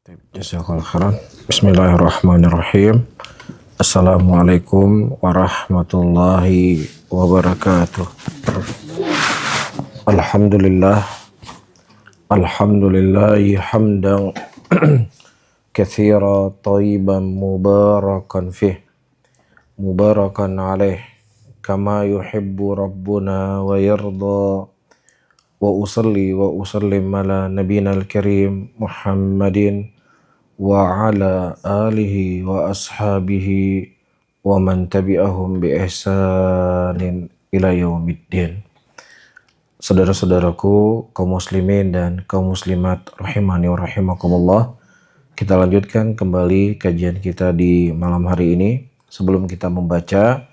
Jazakallahu khairan. Bismillahirrahmanirrahim. Assalamualaikum warahmatullahi wabarakatuh. Alhamdulillah. Alhamdulillahi hamdan katsira thayyiban mubarakan fih. Mubarakan alaih kama yuhibbu rabbuna wa yarda. Wa usalli wa usallim ala nabiyina al-karim Muhammadin wa ala alihi wa ashabihi wa man tabi'ahum bi ihsanin ila yaumiddin. Saudara-saudaraku kaum muslimin dan kaum muslimat rahimani wa rahimakumullah, kita lanjutkan kembali kajian kita di malam hari ini. Sebelum kita membaca,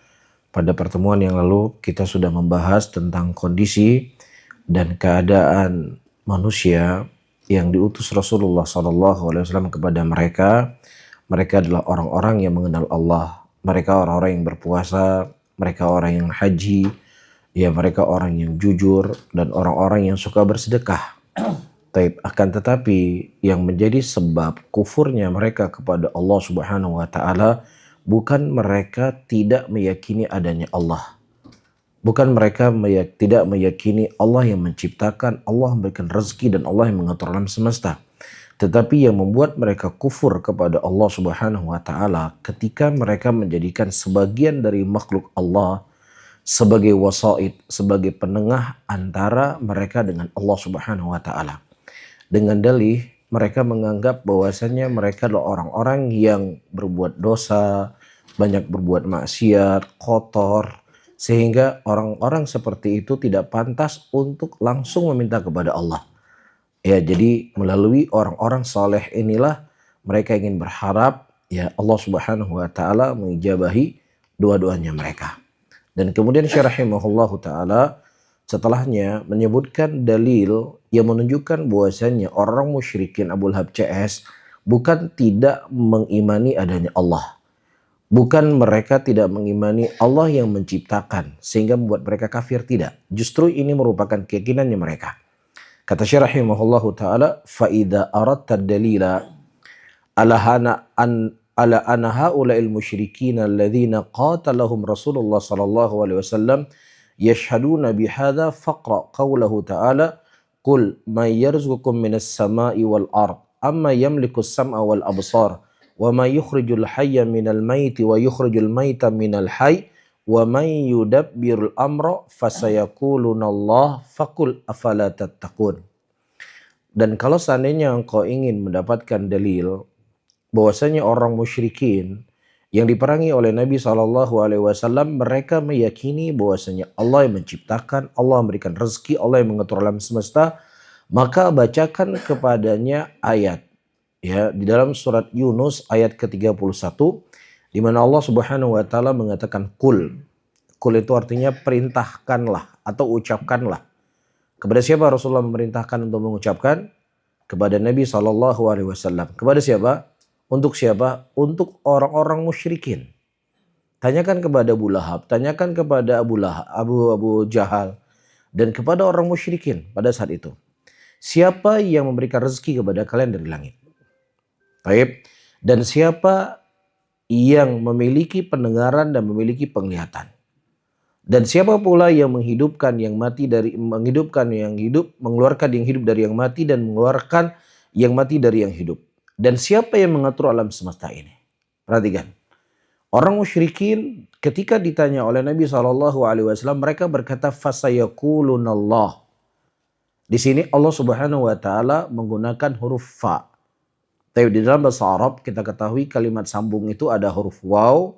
pada pertemuan yang lalu kita sudah membahas tentang kondisi dan keadaan manusia yang diutus Rasulullah SAW kepada mereka. Mereka adalah orang-orang yang mengenal Allah. Mereka orang-orang yang berpuasa, mereka orang yang haji, ya mereka orang yang jujur dan orang-orang yang suka bersedekah. Akan tetapi yang menjadi sebab kufurnya mereka kepada Allah Subhanahu wa taala bukan mereka tidak meyakini adanya Allah. Bukan mereka tidak meyakini Allah yang menciptakan, Allah memberikan rezeki dan Allah yang mengatur alam semesta. Tetapi yang membuat mereka kufur kepada Allah Subhanahu wa taala ketika mereka menjadikan sebagian dari makhluk Allah sebagai wasaid, sebagai penengah antara mereka dengan Allah Subhanahu wa taala. Dengan dalih mereka menganggap bahwasanya mereka adalah orang-orang yang berbuat dosa, banyak berbuat maksiat, kotor, sehingga orang-orang seperti itu tidak pantas untuk langsung meminta kepada Allah. Ya, jadi melalui orang-orang saleh inilah mereka ingin berharap ya Allah Subhanahu wa taala mengijabahi doa-doanya mereka. Dan kemudian Syekh rahimahullahu taala setelahnya menyebutkan dalil yang menunjukkan bahwasanya orang musyrikin Abu Lahab CS bukan tidak mengimani adanya Allah. Bukan mereka tidak mengimani Allah yang menciptakan sehingga membuat mereka kafir, tidak. Justru ini merupakan keyakinannya mereka. Kata Syekh rahimahullahu taala, fa idza aradta dalila ala ana haula'il musyrikin alladhina qatalahum Rasulullah sallallahu alaihi wasallam yashhaduna bihadza faqra qawluhu ta'ala qul may yarzuqukum minas sama'i wal ard amma yamliku as-sam'a wal absar wa may yukhrijul hayya minal maiti wa yukhrijul maita minal hayy wa may yudabbirul amra fasayaquluna Allah faqul afala tattaqun. Dan kalau seandainya engkau ingin mendapatkan dalil bahwasanya orang musyrikin yang diperangi oleh Nabi SAW, mereka meyakini bahwasanya Allah yang menciptakan, Allah memberikan rezeki, Allah yang mengatur alam semesta, maka bacakan kepadanya ayat ya di dalam surat Yunus ayat ke-31 di mana Allah Subhanahu wa taala mengatakan kul. Kul itu artinya perintahkanlah atau ucapkanlah. Kepada siapa Rasulullah memerintahkan untuk mengucapkan? Kepada Nabi SAW. Kepada siapa? Untuk siapa? Untuk orang-orang musyrikin. Tanyakan kepada Abu Lahab, tanyakan kepada Abu Jahal dan kepada orang musyrikin pada saat itu. Siapa yang memberikan rezeki kepada kalian dari langit? Baik. Dan siapa yang memiliki pendengaran dan memiliki penglihatan? Dan siapa pula yang menghidupkan yang mati dari menghidupkan yang hidup, mengeluarkan yang hidup dari yang mati dan mengeluarkan yang mati dari yang hidup? Dan siapa yang mengatur alam semesta ini? Perhatikan. Orang musyrikin ketika ditanya oleh Nabi SAW, mereka berkata fasayaqulunallah. Di sini Allah Subhanahu wa taala menggunakan huruf fa. Tapi di dalam bahasa Arab kita ketahui kalimat sambung itu ada huruf waw,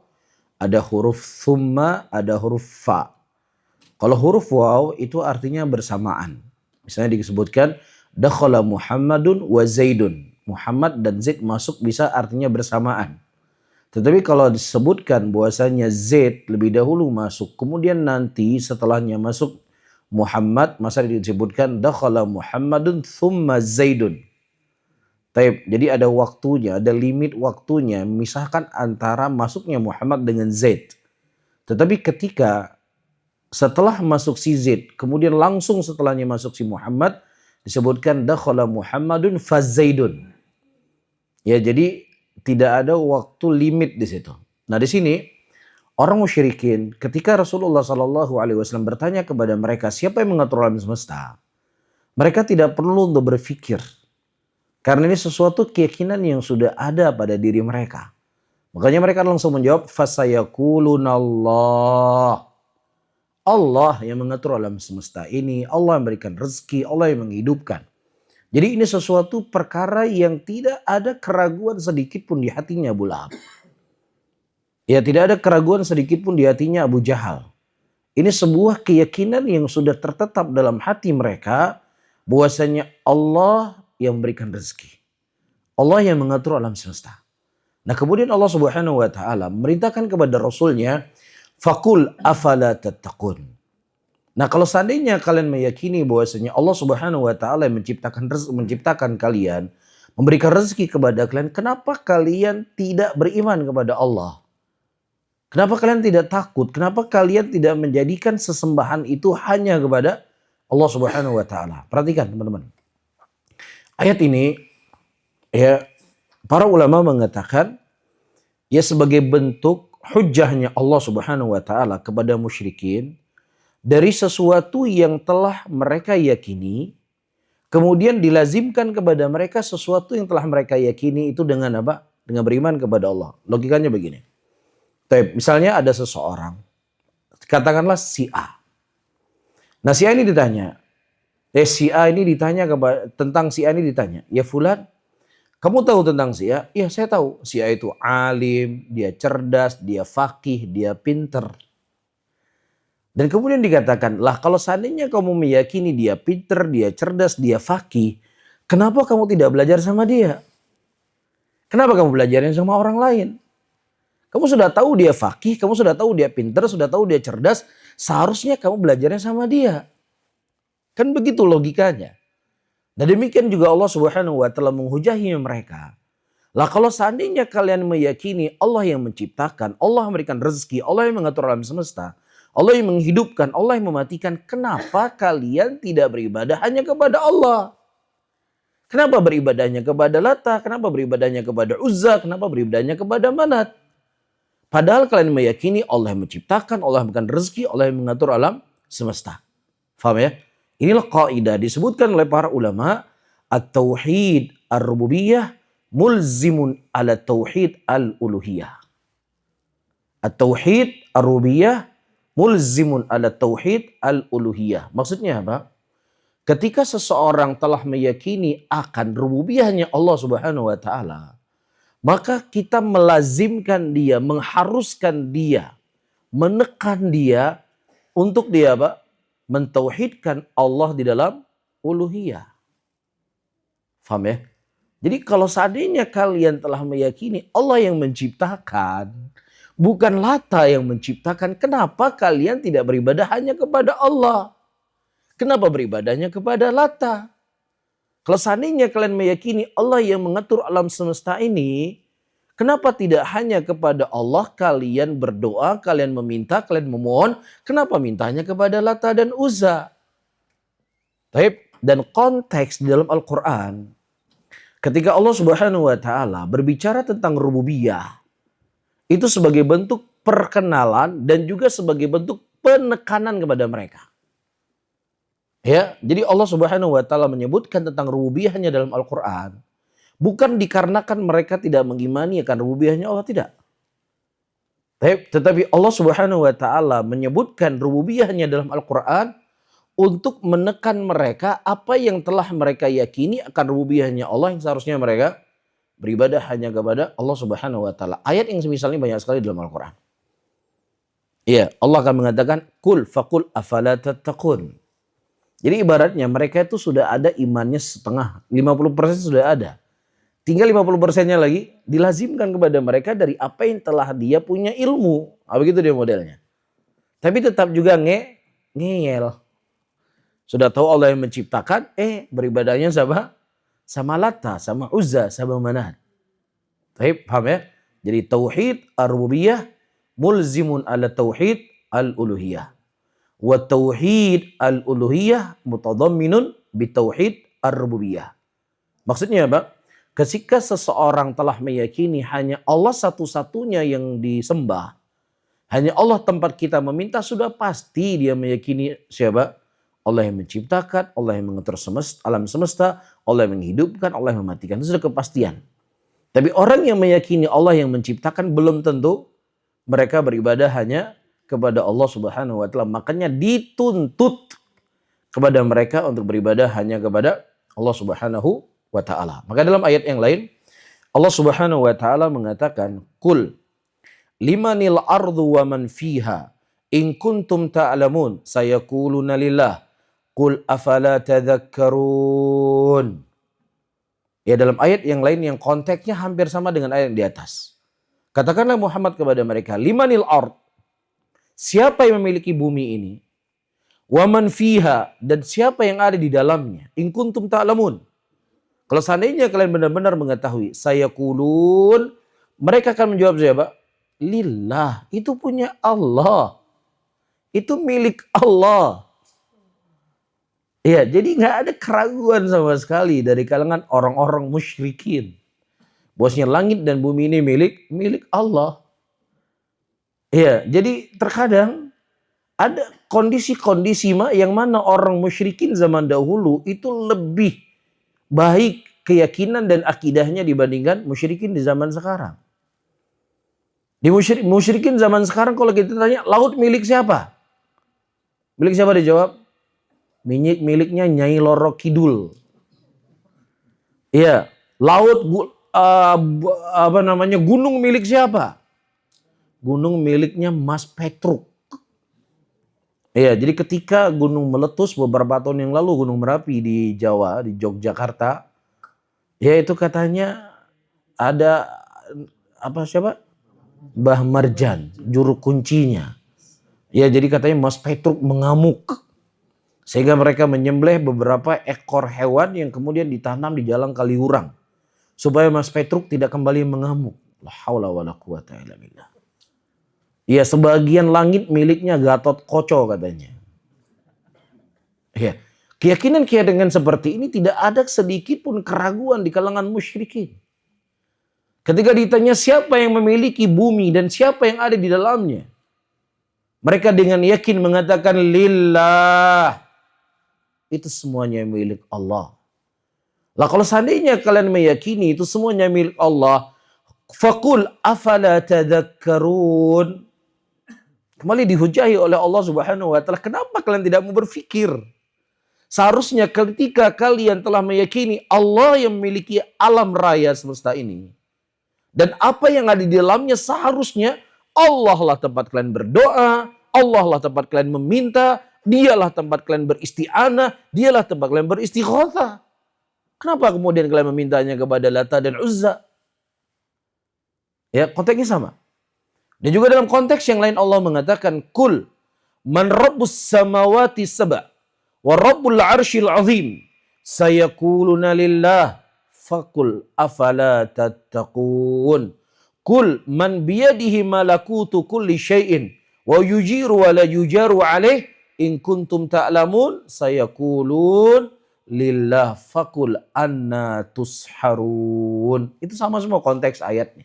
ada huruf thumma, ada huruf fa. Kalau huruf waw itu artinya bersamaan. Misalnya disebutkan dakhala Muhammadun wa Zaidun. Muhammad dan Zaid masuk bisa artinya bersamaan. Tetapi kalau disebutkan bahwasanya Zaid lebih dahulu masuk, kemudian nanti setelahnya masuk Muhammad, masa disebutkan dakhala Muhammadun thumma Zaidun. Jadi ada waktunya, ada limit waktunya memisahkan antara masuknya Muhammad dengan Zaid. Tetapi ketika setelah masuk si Zaid, kemudian langsung setelahnya masuk si Muhammad, disebutkan dakhala Muhammadun fa Zaidun. Ya, jadi tidak ada waktu limit di situ. Nah, di sini orang musyrikin ketika Rasulullah Shallallahu Alaihi Wasallam bertanya kepada mereka siapa yang mengatur alam semesta, mereka tidak perlu untuk berpikir karena ini sesuatu keyakinan yang sudah ada pada diri mereka. Makanya mereka langsung menjawab fasayaqulunallah. Allah yang mengatur alam semesta ini, Allah yang memberikan rezeki, Allah yang menghidupkan. Jadi ini sesuatu perkara yang tidak ada keraguan sedikit pun di hatinya Abu Lahab. Ya, tidak ada keraguan sedikit pun di hatinya Abu Jahal. Ini sebuah keyakinan yang sudah tertetap dalam hati mereka bahwasanya Allah yang memberikan rezeki. Allah yang mengatur alam semesta. Nah, kemudian Allah Subhanahu wa taala memerintahkan kepada Rasulnya, "Faqul afala tattaqun." Nah, kalau seandainya kalian meyakini bahwasanya Allah Subhanahu wa taala yang menciptakan kalian, memberikan rezeki kepada kalian, kenapa kalian tidak beriman kepada Allah? Kenapa kalian tidak takut? Kenapa kalian tidak menjadikan sesembahan itu hanya kepada Allah Subhanahu wa taala? Perhatikan teman-teman. Ayat ini ya para ulama mengatakan ya sebagai bentuk hujahnya Allah Subhanahu wa taala kepada musyrikin dari sesuatu yang telah mereka yakini, kemudian dilazimkan kepada mereka sesuatu yang telah mereka yakini itu dengan apa? Dengan beriman kepada Allah. Logikanya begini. Misalnya ada seseorang, katakanlah si A. Nah, si A ini ditanya, tentang si A ini ditanya, ya fulan, kamu tahu tentang si A? Iya, saya tahu. Si A itu alim, dia cerdas, dia faqih, dia pinter. Dan kemudian dikatakan, lah kalau seandainya kamu meyakini dia pinter, dia cerdas, dia faqih, kenapa kamu tidak belajar sama dia? Kenapa kamu belajarnya sama orang lain? Kamu sudah tahu dia faqih, kamu sudah tahu dia pinter, sudah tahu dia cerdas, seharusnya kamu belajarnya sama dia. Kan begitu logikanya. Nah, demikian juga Allah Subhanahu wa taala menghujahi mereka. Lah kalau seandainya kalian meyakini Allah yang menciptakan, Allah yang memberikan rezeki, Allah yang mengatur alam semesta, Allah yang menghidupkan, Allah yang mematikan, kenapa kalian tidak beribadah hanya kepada Allah? Kenapa beribadahnya kepada Lata? Kenapa beribadahnya kepada Uzza? Kenapa beribadahnya kepada Manat? Padahal kalian meyakini Allah yang menciptakan, Allah yang memberikan rezeki, Allah yang mengatur alam semesta. Faham ya? Inilah kaidah disebutkan oleh para ulama, at-tauhid ar-rububiyah mulzimun ala tauhid al-uluhiyah. At-tauhid ar-rububiyah mulzimun ala tauhid al-uluhiyah. Maksudnya apa? Ketika seseorang telah meyakini akan rububiyahnya Allah Subhanahu wa taala, maka kita melazimkan dia, mengharuskan dia, menekan dia untuk dia apa? Mentauhidkan Allah di dalam uluhiyah. Faham ya? Jadi kalau seandainya kalian telah meyakini Allah yang menciptakan, bukan Lata yang menciptakan, kenapa kalian tidak beribadah hanya kepada Allah? Kenapa beribadahnya kepada Lata? Kalau seandainya kalian meyakini Allah yang mengatur alam semesta ini, kenapa tidak hanya kepada Allah kalian berdoa, kalian meminta, kalian memohon? Kenapa mintanya kepada Lata dan Uzza? Dan konteks di dalam Al-Quran, ketika Allah Subhanahu wa taala berbicara tentang rububiyah, itu sebagai bentuk perkenalan dan juga sebagai bentuk penekanan kepada mereka. Ya, jadi Allah Subhanahu wa taala menyebutkan tentang rububiyahnya dalam Al-Qur'an bukan dikarenakan mereka tidak mengimani akan rububiyahnya Allah, tidak. Tetapi Allah Subhanahu wa taala menyebutkan rububiyahnya dalam Al-Qur'an untuk menekan mereka apa yang telah mereka yakini akan rububiyahnya Allah yang seharusnya mereka beribadah hanya kepada Allah Subhanahu wa taala. Ayat yang semisalnya banyak sekali dalam Al-Qur'an. Iya, Allah akan mengatakan kul faqul afala tattaqun. Jadi ibaratnya mereka itu sudah ada imannya setengah, 50% sudah ada. Tinggal 50%-nya lagi dilazimkan kepada mereka dari apa yang telah dia punya ilmu. Begitu dia modelnya. Tapi tetap juga ngeyel. Sudah tahu Allah yang menciptakan, beribadahnya sama Lata, sama Uzza, sama Manat. Paham ya? Jadi tauhid ar-rububiyah mulzimun ala tauhid al-uluhiyah. Wa tauhid al-uluhiyah mutadamminun bi tauhid ar-rububiyah. Maksudnya apa? Ketika seseorang telah meyakini hanya Allah satu-satunya yang disembah, hanya Allah tempat kita meminta, sudah pasti dia meyakini siapa? Allah yang menciptakan, Allah yang mengatur alam semesta, Allah yang menghidupkan, Allah yang mematikan. Itu sudah kepastian. Tapi orang yang meyakini Allah yang menciptakan belum tentu mereka beribadah hanya kepada Allah Subhanahu wa taala. Makanya dituntut kepada mereka untuk beribadah hanya kepada Allah Subhanahu wa taala. Maka dalam ayat yang lain Allah Subhanahu wa taala mengatakan, "Qul limanil ardu wa man fiha in kuntum ta'lamun sayaquluna lillah qul afala tadhakkarun." Ya, dalam ayat yang lain yang konteksnya hampir sama dengan ayat yang di atas. Katakanlah Muhammad kepada mereka, limanil ard, siapa yang memiliki bumi ini? Wa man fiha, dan siapa yang ada di dalamnya? In kuntum ta'lamun. Kalau seandainya kalian benar-benar mengetahui, sayaqulun, mereka akan menjawab siapa? Lillah, itu punya Allah. Itu milik Allah. Ya, jadi nggak ada keraguan sama sekali dari kalangan orang-orang musyrikin. Bosnya langit dan bumi ini milik Allah. Ya, jadi terkadang ada kondisi-kondisi yang mana orang musyrikin zaman dahulu itu lebih baik keyakinan dan akidahnya dibandingkan musyrikin di zaman sekarang. Di musyrikin zaman sekarang kalau kita tanya, laut milik siapa? Milik siapa dijawab? Miliknya Nyai Loro Kidul. Iya, gunung milik siapa? Gunung miliknya Mas Petruk. Iya, jadi ketika gunung meletus beberapa tahun yang lalu, Gunung Merapi di Jawa, di Yogyakarta, ya itu katanya ada siapa? Mbah Marjan, juru kuncinya. Ya, jadi katanya Mas Petruk mengamuk. Sehingga mereka menyembelih beberapa ekor hewan yang kemudian ditanam di Jalan Kaliurang. Supaya Mas Petruk tidak kembali mengamuk. La haula wala quwata illa billah. Ya, sebagian langit miliknya Gatot Koco katanya. Ya, keyakinan seperti ini tidak ada sedikit pun keraguan di kalangan musyrikin. Ketika ditanya siapa yang memiliki bumi dan siapa yang ada di dalamnya, mereka dengan yakin mengatakan lillah. Itu semuanya milik Allah. Lah kalau seandainya kalian meyakini itu semuanya milik Allah, faqul afala tadhakkarun. Kembali dihujahi oleh Allah Subhanahu wa taala, kenapa kalian tidak mau berpikir? Seharusnya ketika kalian telah meyakini Allah yang memiliki alam raya semesta ini, dan apa yang ada di dalamnya, seharusnya Allah lah tempat kalian berdoa, Allah lah tempat kalian meminta, Dialah tempat kalian beristi'anah, Dialah tempat kalian beristighatsah. Kenapa kemudian kalian memintanya kepada Lata dan Uzza? Ya, konteksnya sama. Dan juga dalam konteks yang lain Allah mengatakan, Kul man rabbus samawati sab'a wa rabbul arshil azim sayaquluna lillah faqul afala tattaqun. Kul man biyadihi malakutu kulli syai'in wa yujiru wa la yujaru alaih in kuntum ta'lamun sayaqulun lillah faqul anna tusharun. Itu sama semua konteks ayatnya.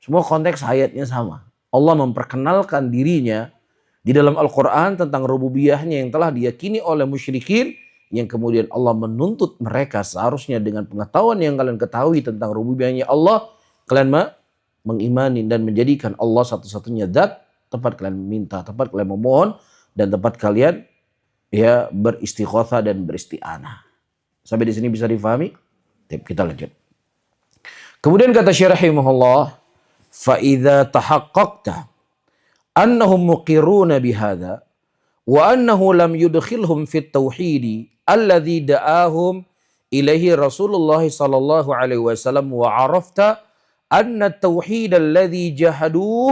Semua konteks ayatnya sama. Allah memperkenalkan dirinya di dalam Al-Quran tentang rububiyahnya yang telah diyakini oleh musyrikin, yang kemudian Allah menuntut mereka seharusnya dengan pengetahuan yang kalian ketahui tentang rububiyahnya Allah, kalian mengimani dan menjadikan Allah satu-satunya zat tempat kalian meminta, tempat kalian memohon, dan tempat kalian ya beristighatsah dan beristi'anah. Sampai di sini bisa difahami? Kita lanjut. Kemudian kata Syekh rahimahullah, فَإِذَا تَحَقَّقْتَ أَنَّهُمْ مُقِرُّونَ بِهَذَا وَأَنَّهُ لَمْ يُدْخِلْهُمْ فِي التَّوْحِيدِ الَّذِي دَعَاهُمْ إِلَيْهِ رَسُولُ اللَّهِ صَلَّى اللَّهُ عَلَيْهِ وَسَلَّمَ وَعَرَفْتَ أَنَّ التَّوْحِيدَ الَّذِي جَحَدُوهُ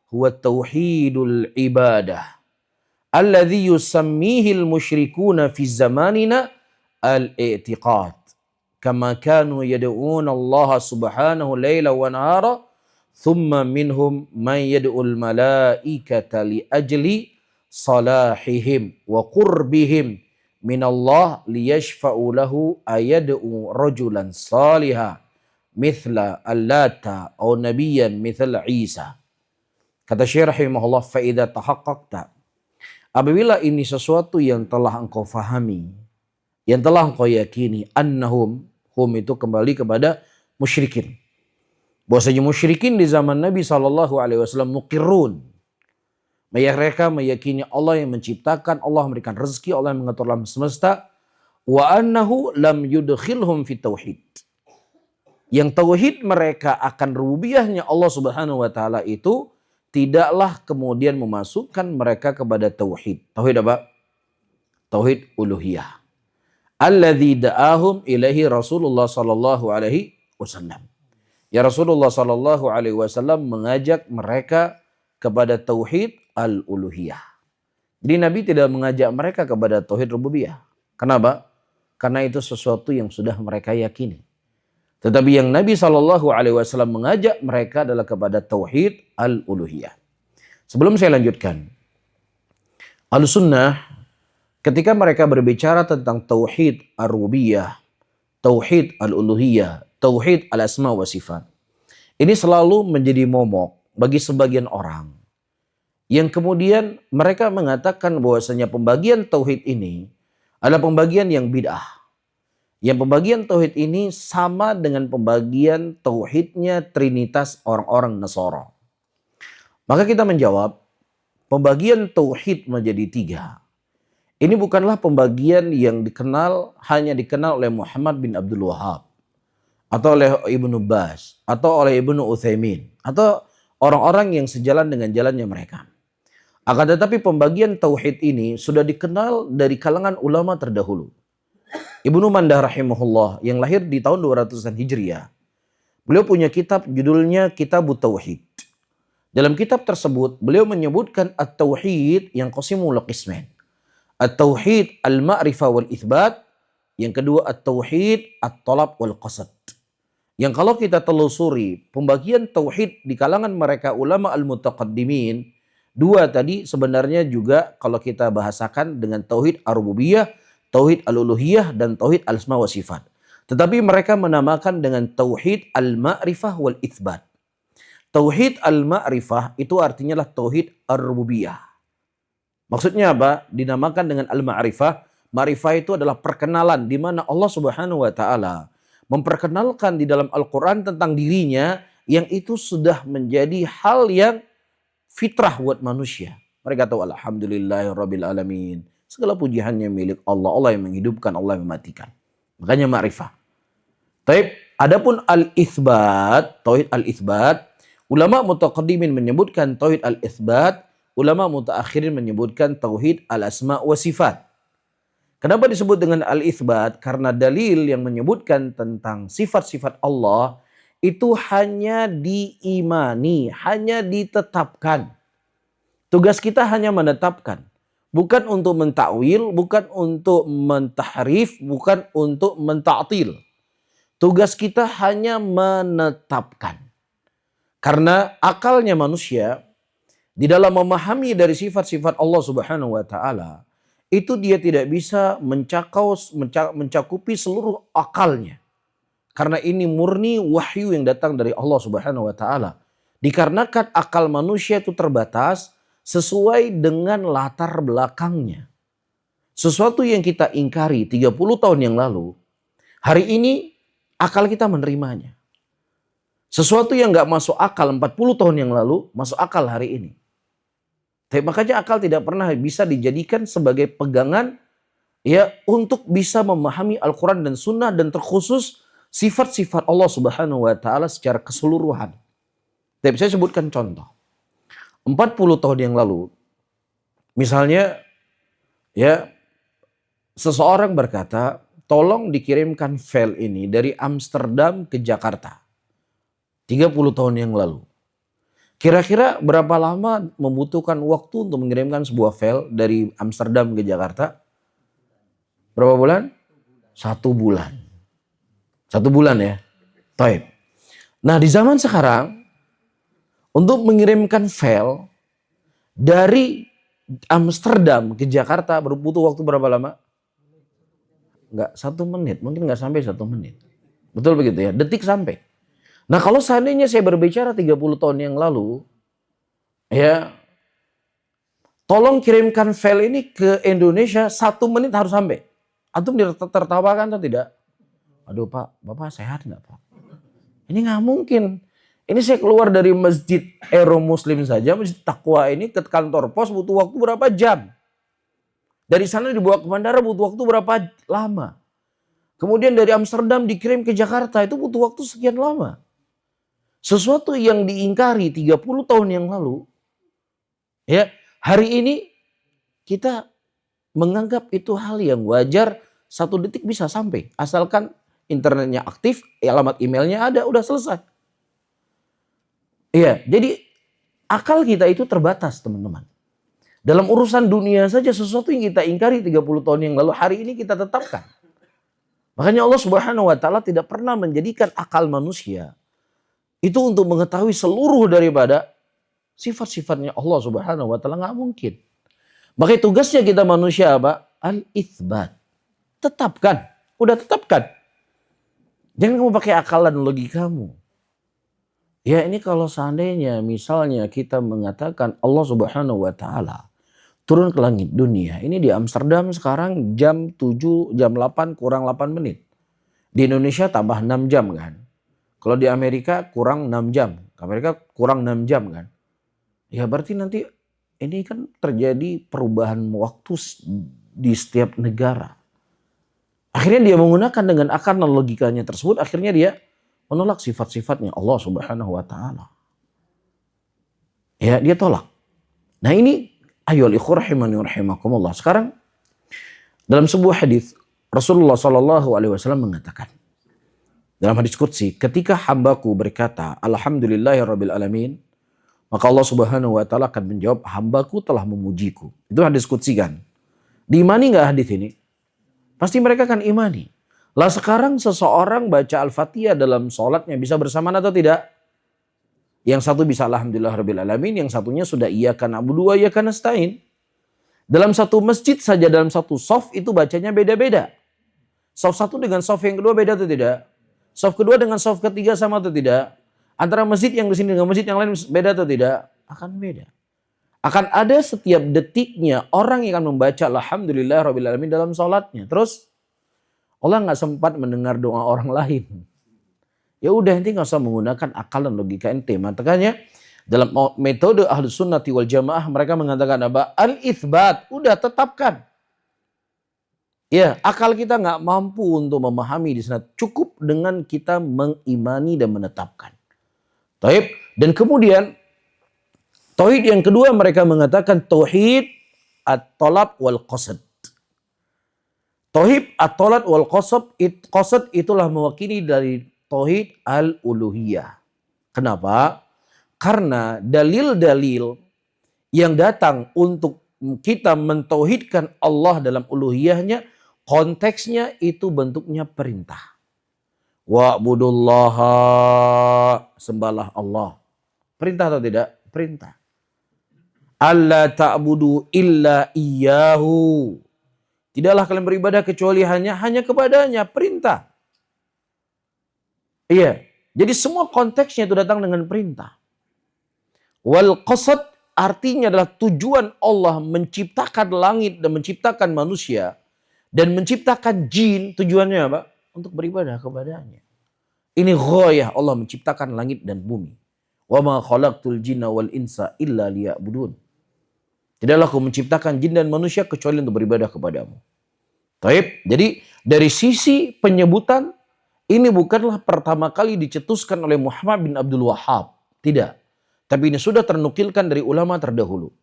هُوَ التَّوْحِيدُ الْعِبَادَةِ الَّذِي يُسَمِّيهِ الْمُشْرِكُونَ فِي زَمَانِنَا الْاِعْتِقَادِ كَمَا كَانُوا يَدْعُونَ اللَّهَ سُبْحَانَهُ لَيْلًا وَنَهَارًا ثُمَّ مِنْهُمْ مَنْ يَدْعُ الْمَلَائِكَةَ لِأَجْلِ صَلَاحِهِمْ وَقُرْبِهِمْ minallah liyashfa'u lahu ayad'u rajulan salihah mithla allata aw nabiyyan mithla Isa. Kata Syekh rahimahullah, fa idza tahaqqaqta, apabila ini sesuatu yang telah engkau fahami, yang telah engkau yakini, annahum, hum itu kembali kepada musyrikin. Bahwasanya musyrikin di zaman Nabi SAW muqirrun. Mereka meyakini Allah yang menciptakan, Allah memberikan rezeki, Allah yang mengatur alam semesta. Wa annahu lam yudkhilhum fit tauhid. Yang tauhid mereka akan rububiyahnya Allah Subhanahu wa taala itu tidaklah kemudian memasukkan mereka kepada tauhid. Tauhid apa? Tauhid uluhiyah. Alladzi da'ahum ilaihi Rasulullah sallallahu alaihi wasallam. Ya Rasulullah sallallahu alaihi wasallam mengajak mereka kepada tauhid al-uluhiyah. Jadi Nabi tidak mengajak mereka kepada tauhid rububiyah. Kenapa? Karena itu sesuatu yang sudah mereka yakini. Tetapi yang Nabi sallallahu alaihi wasallam mengajak mereka adalah kepada tauhid al-uluhiyah. Sebelum saya lanjutkan, Ahlussunnah ketika mereka berbicara tentang tauhid ar-rububiyah, tauhid al-uluhiyah, tauhid al-asma wa sifat, ini selalu menjadi momok bagi sebagian orang yang kemudian mereka mengatakan bahwasanya pembagian tauhid ini adalah pembagian yang bid'ah. Yang pembagian tauhid ini sama dengan pembagian tauhidnya Trinitas orang-orang Nasara. Maka kita menjawab, pembagian tauhid menjadi 3. Ini bukanlah pembagian yang hanya dikenal oleh Muhammad bin Abdul Wahab, atau oleh Ibnu Baz, atau oleh Ibnu Utsaimin, atau orang-orang yang sejalan dengan jalannya mereka. Akan tetapi pembagian tauhid ini sudah dikenal dari kalangan ulama terdahulu. Ibnu Mandah rahimahullah yang lahir di tahun 200-an Hijriah. Beliau punya kitab judulnya Kitabut Tauhid. Dalam kitab tersebut beliau menyebutkan at-tauhid yang qasimul qismain. At-tauhid al-ma'rifah wal itsbat, yang kedua at-tauhid at-talab wal qasad. Yang kalau kita telusuri pembagian tauhid di kalangan mereka ulama al-mutaqaddimin, 2 tadi sebenarnya juga kalau kita bahasakan dengan tauhid ar-rububiyah, tauhid al-uluhiyah, dan tauhid al-asma wa sifat. Tetapi mereka menamakan dengan tauhid al-ma'rifah wal itsbat. Tauhid al-ma'rifah itu artinya lah tauhid ar-rububiyah. Maksudnya apa? Dinamakan dengan al-ma'rifah. Ma'rifah itu adalah perkenalan di mana Allah Subhanahu wa taala memperkenalkan di dalam Al-Qur'an tentang dirinya yang itu sudah menjadi hal yang fitrah buat manusia. Mereka tahu alhamdulillahirabbil alamin. Segala puji hanya milik Allah. Allah yang menghidupkan, Allah yang mematikan. Makanya ma'rifah. Taib, adapun al-itsbat, tauhid al-itsbat, ulama mutaqaddimin menyebutkan tauhid al-itsbat, ulama mutaakhirin menyebutkan tauhid al-asma wa sifat. Kenapa disebut dengan al-itsbat? Karena dalil yang menyebutkan tentang sifat-sifat Allah itu hanya diimani, hanya ditetapkan. Tugas kita hanya menetapkan. Bukan untuk mentakwil, bukan untuk mentahrif, bukan untuk menta'til. Tugas kita hanya menetapkan. Karena akalnya manusia di dalam memahami dari sifat-sifat Allah Subhanahu wa taala, itu dia tidak bisa mencakupi seluruh akalnya. Karena ini murni wahyu yang datang dari Allah Subhanahu wa taala. Dikarenakan akal manusia itu terbatas sesuai dengan latar belakangnya. Sesuatu yang kita ingkari 30 tahun yang lalu, hari ini akal kita menerimanya. Sesuatu yang gak masuk akal 40 tahun yang lalu, masuk akal hari ini. Tapi makanya akal tidak pernah bisa dijadikan sebagai pegangan ya untuk bisa memahami Al-Quran dan Sunnah dan terkhusus sifat-sifat Allah Subhanahu wa taala secara keseluruhan. Tapi saya sebutkan contoh. 40 tahun yang lalu, misalnya ya seseorang berkata, tolong dikirimkan file ini dari Amsterdam ke Jakarta. 30 tahun yang lalu. Kira-kira berapa lama membutuhkan waktu untuk mengirimkan sebuah file dari Amsterdam ke Jakarta? Berapa bulan? 1 bulan. 1 bulan ya. Taib. Nah di zaman sekarang, untuk mengirimkan file dari Amsterdam ke Jakarta butuh waktu berapa lama? Nggak 1 menit, mungkin nggak sampai 1 menit. Betul begitu ya, detik sampai. Nah kalau seandainya saya berbicara 30 tahun yang lalu, ya tolong kirimkan file ini ke Indonesia 1 menit harus sampai. Antum tertawakan atau tidak? Aduh Pak, Bapak sehat nggak Pak? Ini nggak mungkin. Ini saya keluar dari masjid Ero Muslim saja, masjid Taqwa ini ke kantor pos butuh waktu berapa jam? Dari sana dibawa ke bandara butuh waktu berapa lama? Kemudian dari Amsterdam dikirim ke Jakarta itu butuh waktu sekian lama. Sesuatu yang diingkari 30 tahun yang lalu, ya hari ini kita menganggap itu hal yang wajar, 1 detik bisa sampai. Asalkan internetnya aktif, alamat emailnya ada, udah selesai. Iya, jadi akal kita itu terbatas teman-teman. Dalam urusan dunia saja sesuatu yang kita ingkari 30 tahun yang lalu, hari ini kita tetapkan. Makanya Allah Subhanahu wa taala tidak pernah menjadikan akal manusia itu untuk mengetahui seluruh daripada sifat-sifatnya Allah Subhanahu wa taala, nggak mungkin. Makanya tugasnya kita manusia apa? Al-itsbat. Tetapkan. Udah tetapkan. Jangan kamu pakai akal dan logikamu. Ya ini kalau seandainya misalnya kita mengatakan Allah Subhanahu wa taala turun ke langit dunia. Ini di Amsterdam sekarang jam 7, jam 8 kurang 8 menit. Di Indonesia tambah 6 jam kan. Kalau di Amerika kurang 6 jam. Amerika kurang 6 jam kan. Ya berarti nanti ini kan terjadi perubahan waktu di setiap negara. Akhirnya dia menggunakan dengan akal dan logikanya tersebut. Akhirnya dia menolak sifat-sifatnya Allah Subhanahu wa taala. Ya, dia tolak. Nah, ini ayyuhal ikhwah rahimani wa rahimakumullah. Sekarang dalam sebuah hadis Rasulullah sallallahu alaihi wasallam mengatakan dalam hadis qudsi, ketika hambaku berkata alhamdulillahirabbil alamin, maka Allah Subhanahu wa taala akan menjawab hambaku telah memujiku. Itu hadis qudsi kan. Diimani enggak hadis ini? Pasti mereka akan imani. Lah sekarang seseorang baca Al-Fatihah dalam sholatnya bisa bersamaan atau tidak? Yang satu bisa alhamdulillahirabbil alamin, yang satunya sudah iyyaka na'budu wa iyyaka nasta'in. Dalam satu masjid saja, dalam satu shaf itu bacanya beda-beda. Shaf satu dengan shaf yang kedua beda atau tidak? Shaf kedua dengan shaf ketiga sama atau tidak? Antara masjid yang di sini dengan masjid yang lain beda atau tidak? Akan beda. Akan ada setiap detiknya orang yang akan membaca alhamdulillahirabbil alamin dalam sholatnya. Terus Allah nggak sempat mendengar doa orang lain. Ya udah ente nggak usah menggunakan akal dan logika ente. Makanya dalam metode Ahlus Sunnati wal Jamaah mereka mengatakan apa? Al-itsbat, udah tetapkan. Ya, akal kita nggak mampu untuk memahami di sana. Cukup dengan kita mengimani dan menetapkan. Taib. Dan kemudian tauhid yang kedua mereka mengatakan tauhid at-talab wal qasad. Tauhid at-talab wal qasad itulah mewakili dari tauhid al-uluhiyah. Kenapa? Karena dalil-dalil yang datang untuk kita mentauhidkan Allah dalam uluhiyahnya, konteksnya itu bentuknya perintah. Wa'budullaha, sembahlah Allah. Perintah atau tidak? Perintah. Alla ta'budu illa iyyahu. Tidaklah kalian beribadah kecuali hanya kepadanya, perintah. Iya, jadi semua konteksnya itu datang dengan perintah. Wal qasad artinya adalah tujuan Allah menciptakan langit dan menciptakan manusia dan menciptakan jin, tujuannya apa? Untuk beribadah kepadanya. Ini ghayah Allah menciptakan langit dan bumi. Wa ma khalaqtul jinna wal insa illa liya'budun. Tidaklah aku menciptakan jin dan manusia kecuali untuk beribadah kepadamu. Taib. Jadi dari sisi penyebutan ini bukanlah pertama kali dicetuskan oleh Muhammad bin Abdul Wahhab. Tidak. Tapi ini sudah ternukilkan dari ulama terdahulu.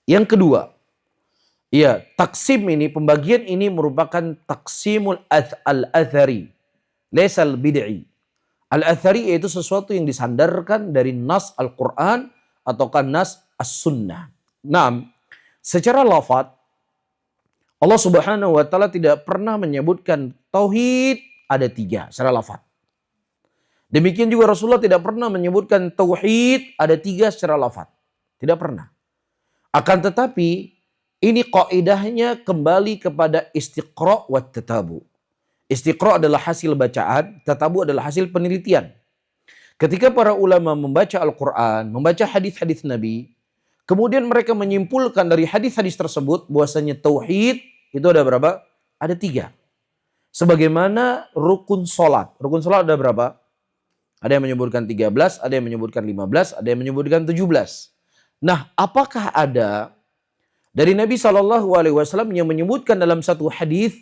Yang kedua. Ya, taksim ini, pembagian ini merupakan taksimul al-athari. Laisal bid'i. Al-athari yaitu sesuatu yang disandarkan dari nas Al-Quran ataukah nas as-sunnah. Nah, secara lafaz Allah Subhanahu wa taala tidak pernah menyebutkan tauhid ada 3 secara lafaz. Demikian juga Rasulullah tidak pernah menyebutkan tauhid ada 3 secara lafaz. Tidak pernah. Akan tetapi Ini kaidahnya kembali kepada istiqra' wa tatabu. Istiqra' adalah hasil bacaan, tatabu adalah hasil penelitian. Ketika para ulama membaca Al-Quran, membaca hadis-hadis Nabi, kemudian mereka menyimpulkan dari hadis-hadis tersebut bahwasanya tauhid itu ada berapa? Ada 3. Sebagaimana rukun solat. Rukun solat ada berapa? Ada yang menyebutkan 13, ada yang menyebutkan 15, ada yang menyebutkan 17. Nah, apakah ada dari Nabi SAW yang menyebutkan dalam satu hadis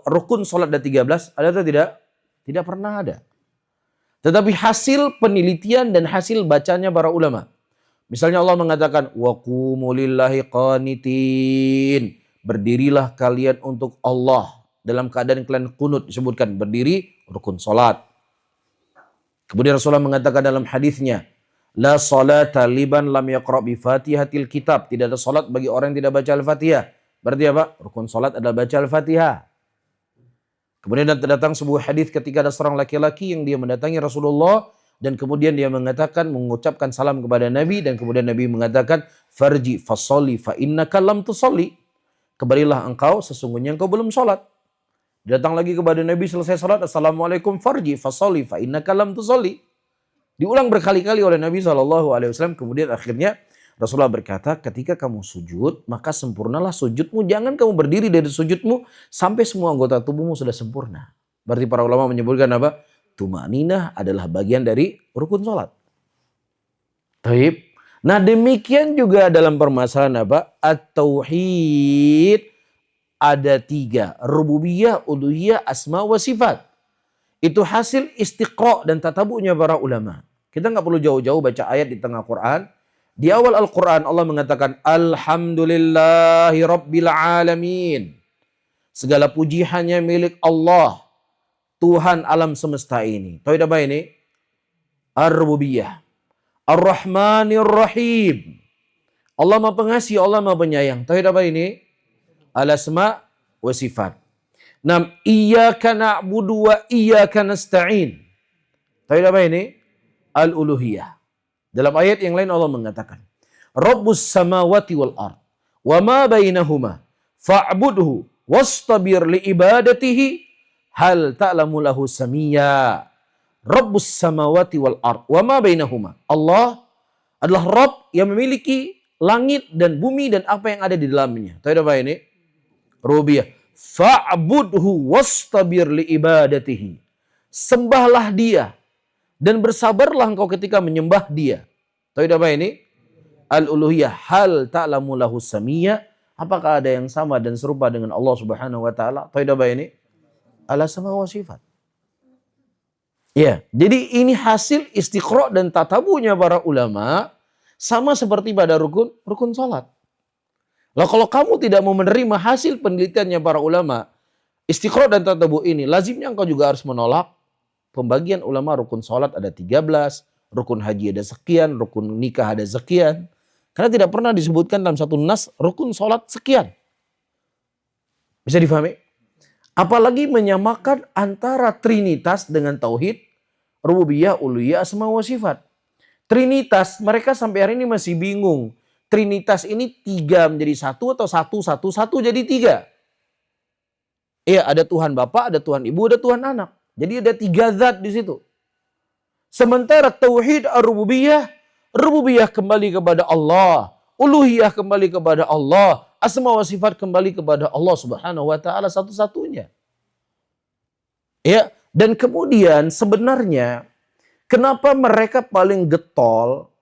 rukun solat ada 13? Ada atau tidak? Tidak pernah ada. Tetapi hasil penelitian dan hasil bacanya para ulama. Misalnya Allah mengatakan, wa qumu lillahi qanitin. Berdirilah kalian untuk Allah. Dalam keadaan kalian kunut, disebutkan berdiri rukun solat. Kemudian Rasulullah mengatakan dalam hadisnya, la salata liman lam yaqra bi fatihatil kitab. Tidak ada salat bagi orang yang tidak baca Al-Fatihah. Berarti apa? Rukun salat adalah baca Al-Fatihah. Kemudian datang sebuah hadis ketika ada seorang laki-laki yang dia mendatangi Rasulullah dan kemudian dia mengatakan, mengucapkan salam kepada Nabi dan kemudian Nabi mengatakan, farji fasolli fa innaka lam tusolli. Kembalilah engkau, sesungguhnya engkau belum salat. Datang lagi kepada Nabi selesai salat, assalamualaikum farji fasolli fa innaka lam tusolli. Diulang berkali-kali oleh Nabi SAW. Kemudian akhirnya Rasulullah berkata, ketika kamu sujud, maka sempurnalah sujudmu. Jangan kamu berdiri dari sujudmu sampai semua anggota tubuhmu sudah sempurna. Berarti para ulama menyebutkan apa? Tumaninah adalah bagian dari rukun sholat. Taib. Nah demikian juga dalam permasalahan apa? At-tauhid ada 3. Rububiyah, uluhiyah, asma wa sifat. Itu hasil istiqra' dan tatabu'nya para ulama. Kita nggak perlu jauh-jauh baca ayat di tengah Quran. Di awal Al-Quran Allah mengatakan, Alhamdulillahi Rabbil Alamin. Segala puji hanya milik Allah, Tuhan alam semesta ini. Tahu apa ini? Ar-Rububiyah. Ar-Rahmanir Rahim. Allah Maha Pengasih, Allah Maha Penyayang. Tahu apa ini? Al-Asma wa Sifat. Iyyaka na'budu wa iyyaka nasta'in. Tahu apa ini? Al-Uluhiyah. Dalam ayat yang lain Allah mengatakan, Rabbus samawati wal ard wa ma bainahuma fa'budhu wastabir li ibadatihi hal ta'lamu lahu samiyya. Rabbus samawati wal ard wa ma bainahuma. Allah adalah Rabb yang memiliki langit dan bumi dan apa yang ada di dalamnya. Tahu apa ini? Rububiyah. Fa'budhu wastabir li ibadatihi. Sembahlah dia dan bersabarlah engkau ketika menyembah dia. Tahu apa ini? Al-uluhiyah. Hal ta'lamu lahu samiyya. Apakah ada yang sama dan serupa dengan Allah Subhanahu wa taala? Tahu apa ini? Al-asma wa sifat. Ya, jadi ini hasil istiqra' dan tatabunya para ulama sama seperti pada rukun salat. Lah kalau kamu tidak mau menerima hasil penelitiannya para ulama, istiqra' dan tatabu ini, lazimnya engkau juga harus menolak pembagian ulama rukun salat ada 13, rukun haji ada sekian, rukun nikah ada sekian. Karena tidak pernah disebutkan dalam satu nas rukun salat sekian. Bisa difahami? Apalagi menyamakan antara trinitas dengan tauhid, rububiyah, uluhiyah, asma wa sifat. Trinitas, mereka sampai hari ini masih bingung. Trinitas ini 3 menjadi 1 atau 1 jadi 3. Iya, ada Tuhan Bapa, ada Tuhan Ibu, ada Tuhan Anak. Jadi ada 3 zat di situ. Sementara tauhid ar-rububiyah, rububiyah kembali kepada Allah, uluhiyah kembali kepada Allah, asma wa sifat kembali kepada Allah Subhanahu wa taala satu-satunya. Ya, dan kemudian sebenarnya kenapa mereka paling getol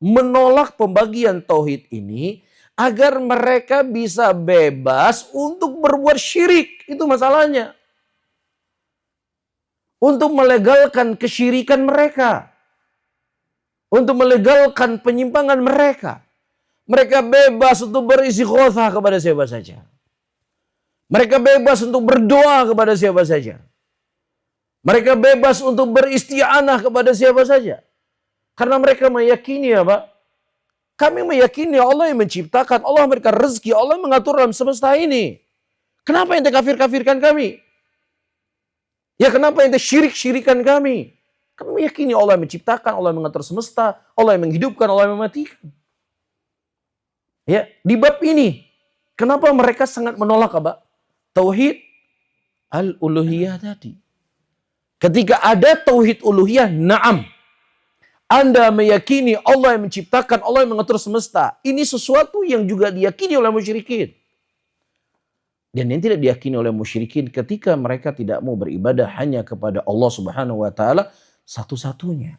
menolak pembagian tauhid ini agar mereka bisa bebas untuk berbuat syirik. Itu masalahnya. Untuk melegalkan kesyirikan mereka. Untuk melegalkan penyimpangan mereka. Mereka bebas untuk beristighotsah kepada siapa saja. Mereka bebas untuk berdoa kepada siapa saja. Mereka bebas untuk beristi'anah kepada siapa saja. Karena mereka meyakini apa? Kami meyakini Allah yang menciptakan, Allah memberikan rezeki, Allah yang mengatur alam semesta ini. Kenapa ente kafir-kafirkan kami? Ya kenapa ente syirik-syirikan kami? Kami meyakini Allah yang menciptakan, Allah yang mengatur semesta, Allah yang menghidupkan, Allah yang mematikan. Ya, di bab ini Kenapa mereka sangat menolak apa? Tauhid al-uluhiyah tadi. Ketika ada tauhid uluhiyah, na'am. Anda meyakini Allah yang menciptakan, Allah yang mengatur semesta. Ini sesuatu yang juga diyakini oleh musyrikin. Dan yang tidak diyakini oleh musyrikin ketika mereka tidak mau beribadah hanya kepada Allah Subhanahu wa taala satu-satunya.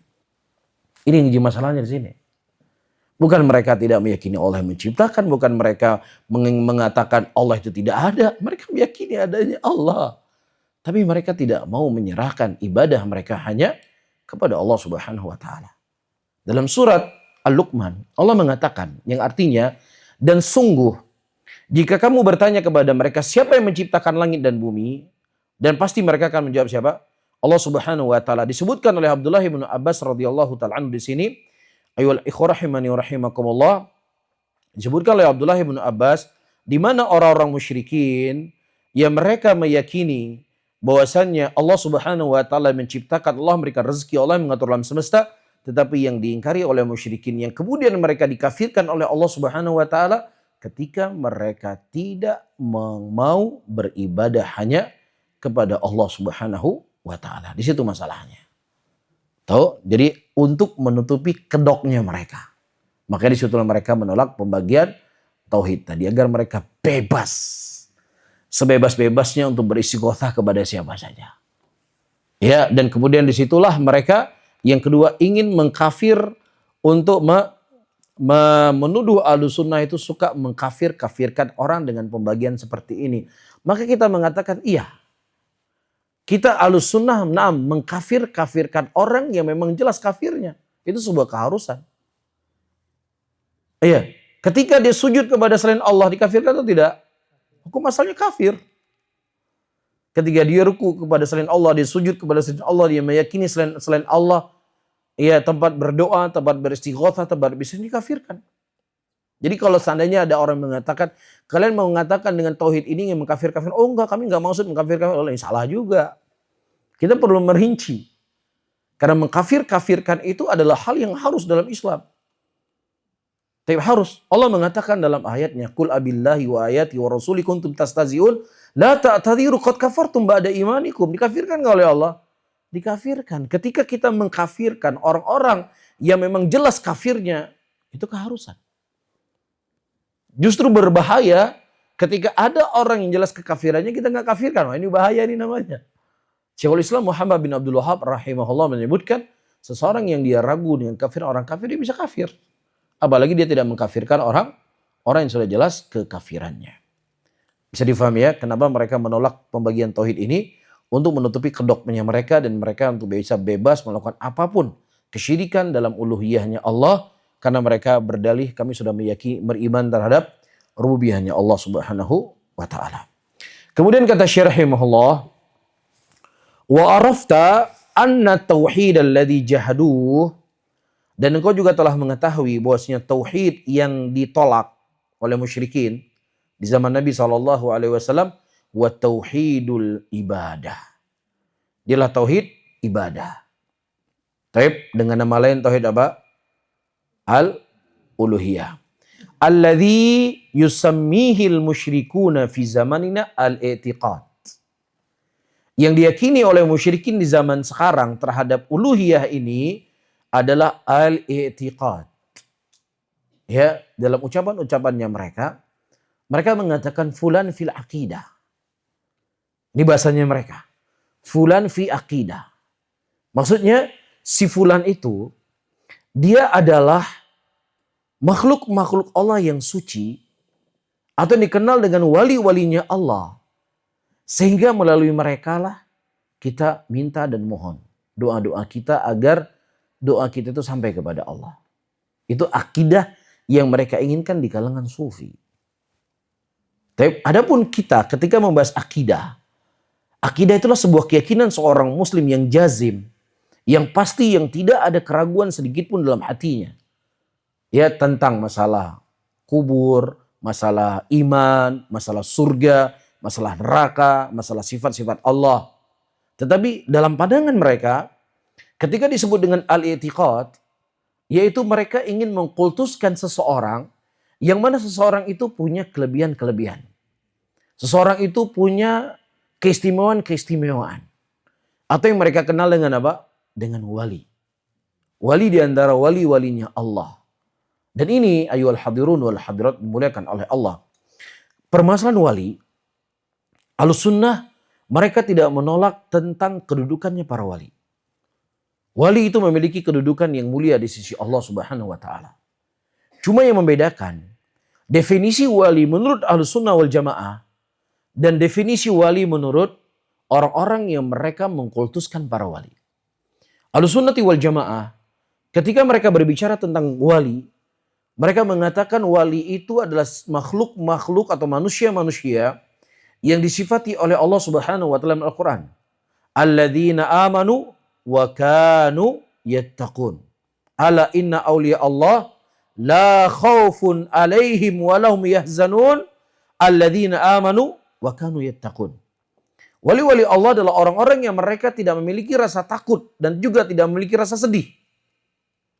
Ini yang jadi masalahnya di sini. Bukan mereka tidak meyakini Allah yang menciptakan, bukan mereka mengatakan Allah itu tidak ada. Mereka meyakini adanya Allah. Tapi mereka tidak mau menyerahkan ibadah mereka hanya kepada Allah Subhanahu wa taala. Dalam surat Al-Luqman, Allah mengatakan yang artinya, dan sungguh jika kamu bertanya kepada mereka siapa yang menciptakan langit dan bumi, dan pasti mereka akan menjawab siapa? Allah Subhanahu wa taala. Disebutkan oleh Abdullah bin Abbas radhiyallahu taala anhu di sini, ayyuhal ikhwah rahimani wa rahimakumullah. Disebutkan oleh Abdullah bin Abbas di mana orang-orang musyrikin yang mereka meyakini bahwasannya Allah Subhanahu wa taala menciptakan, Allah memberikan rezeki, Allah yang mengatur alam semesta, tetapi yang diingkari oleh musyrikin yang kemudian mereka dikafirkan oleh Allah Subhanahu wa taala ketika mereka tidak mau beribadah hanya kepada Allah Subhanahu wa taala. Di situ masalahnya. Tahu? Jadi untuk menutupi kedoknya mereka. Makanya di situ mereka menolak pembagian tauhid tadi agar mereka bebas. Sebebas-bebasnya untuk beristighotsah kepada siapa saja. Ya, dan kemudian disitulah mereka yang kedua ingin mengkafir untuk menuduh Ahlussunnah itu suka mengkafirkan orang dengan pembagian seperti ini. Maka kita mengatakan iya. Kita Ahlussunnah mengkafirkan orang yang memang jelas kafirnya. Itu sebuah keharusan. Iya, ketika dia sujud kepada selain Allah dikafirkan atau tidak? Hukum asalnya kafir. Ketika dia ruku kepada selain Allah, dia sujud kepada selain Allah, dia meyakini selain Allah, ya tempat berdoa, tempat beristighotsah, tempat bisa dikafirkan. Jadi kalau seandainya ada orang mengatakan, kalian mau mengatakan dengan tauhid ini yang mengkafirkan, oh enggak, kami enggak maksud mengkafirkan, ini salah juga. Kita perlu merinci. Karena mengkafirkan itu adalah hal yang harus dalam Islam. Tapi harus. Allah mengatakan dalam ayatnya, Qul abillahi wa ayati wa rasuli kuntum tastazi'un, la ta'tadiru qad kafartum ba'da imanikum. Dikafirkan enggak oleh Allah? Dikafirkan. Ketika kita mengkafirkan orang-orang yang memang jelas kafirnya, itu keharusan. Justru berbahaya ketika ada orang yang jelas kekafirannya kita nggak kafirkan. Wah, ini bahaya ini namanya. Syekhul Islam Muhammad bin Abdul Wahhab rahimahullah menyebutkan seseorang yang dia ragu dengan kafir orang kafir dia bisa kafir. Apalagi dia tidak mengkafirkan orang yang sudah jelas kekafirannya. Bisa difahami ya kenapa mereka menolak pembagian tauhid ini untuk menutupi kedoknya mereka dan mereka untuk bisa bebas melakukan apapun kesyirikan dalam uluhiyahnya Allah karena mereka berdalih kami sudah meyakini beriman terhadap rububiyahnya Allah Subhanahu wa taala. Kemudian kata Syekh rahimahullah, wa arafta anna tauhid alladhi jahaduh, dan engkau juga telah mengetahui bahwasanya tauhid yang ditolak oleh musyrikin di zaman Nabi SAW wa tauhidul ibadah. Dialah tauhid ibadah. Taib dengan nama lain tauhid apa? Al-uluhiyah. Alladhi yusammihil musyrikuna fi zamanina al-i'tiqad. Yang diyakini oleh musyrikin di zaman sekarang terhadap uluhiyah ini adalah al-i'tiqad. Ya, dalam ucapan-ucapannya mereka mengatakan fulan fil aqidah. Ini bahasanya mereka. Fulan fi aqidah. Maksudnya si fulan itu dia adalah makhluk-makhluk Allah yang suci atau dikenal dengan wali-walinya Allah. Sehingga melalui mereka lah kita minta dan mohon doa-doa kita agar doa kita itu sampai kepada Allah. Itu akidah yang mereka inginkan di kalangan sufi. Tapi adapun kita ketika membahas akidah itulah sebuah keyakinan seorang muslim yang jazim, yang pasti, yang tidak ada keraguan sedikit pun dalam hatinya. Ya, tentang masalah kubur, masalah iman, masalah surga, masalah neraka, masalah sifat-sifat Allah. Tetapi dalam pandangan mereka, ketika disebut dengan al-i'tiqad, yaitu mereka ingin mengkultuskan seseorang Yang mana seseorang itu punya kelebihan-kelebihan. Seseorang itu punya keistimewaan-keistimewaan. Atau yang mereka kenal dengan apa? Dengan wali. Wali di antara wali-walinya Allah. Dan ini ayyuhal hadirun wal hadirat dimuliakan oleh Allah. Permasalahan wali, Ahlussunnah mereka tidak menolak tentang kedudukannya para wali. Wali itu memiliki kedudukan yang mulia di sisi Allah Subhanahu wa taala. Cuma yang membedakan definisi wali menurut Ahlussunnah wal Jamaah dan definisi wali menurut orang-orang yang mereka mengkultuskan para wali. Ahlussunnah wal Jamaah ketika mereka berbicara tentang wali, mereka mengatakan wali itu adalah makhluk-makhluk atau manusia-manusia yang disifati oleh Allah Subhanahu wa taala dalam Al-Qur'an. Alladzina amanu wa kanu yattaqun. Ala inna awliya Allah la khaufun alaihim wa lahum yahzanun. Alladzina amanu wa kanu yattaqun. Wali-wali Allah adalah orang-orang yang mereka tidak memiliki rasa takut dan juga tidak memiliki rasa sedih.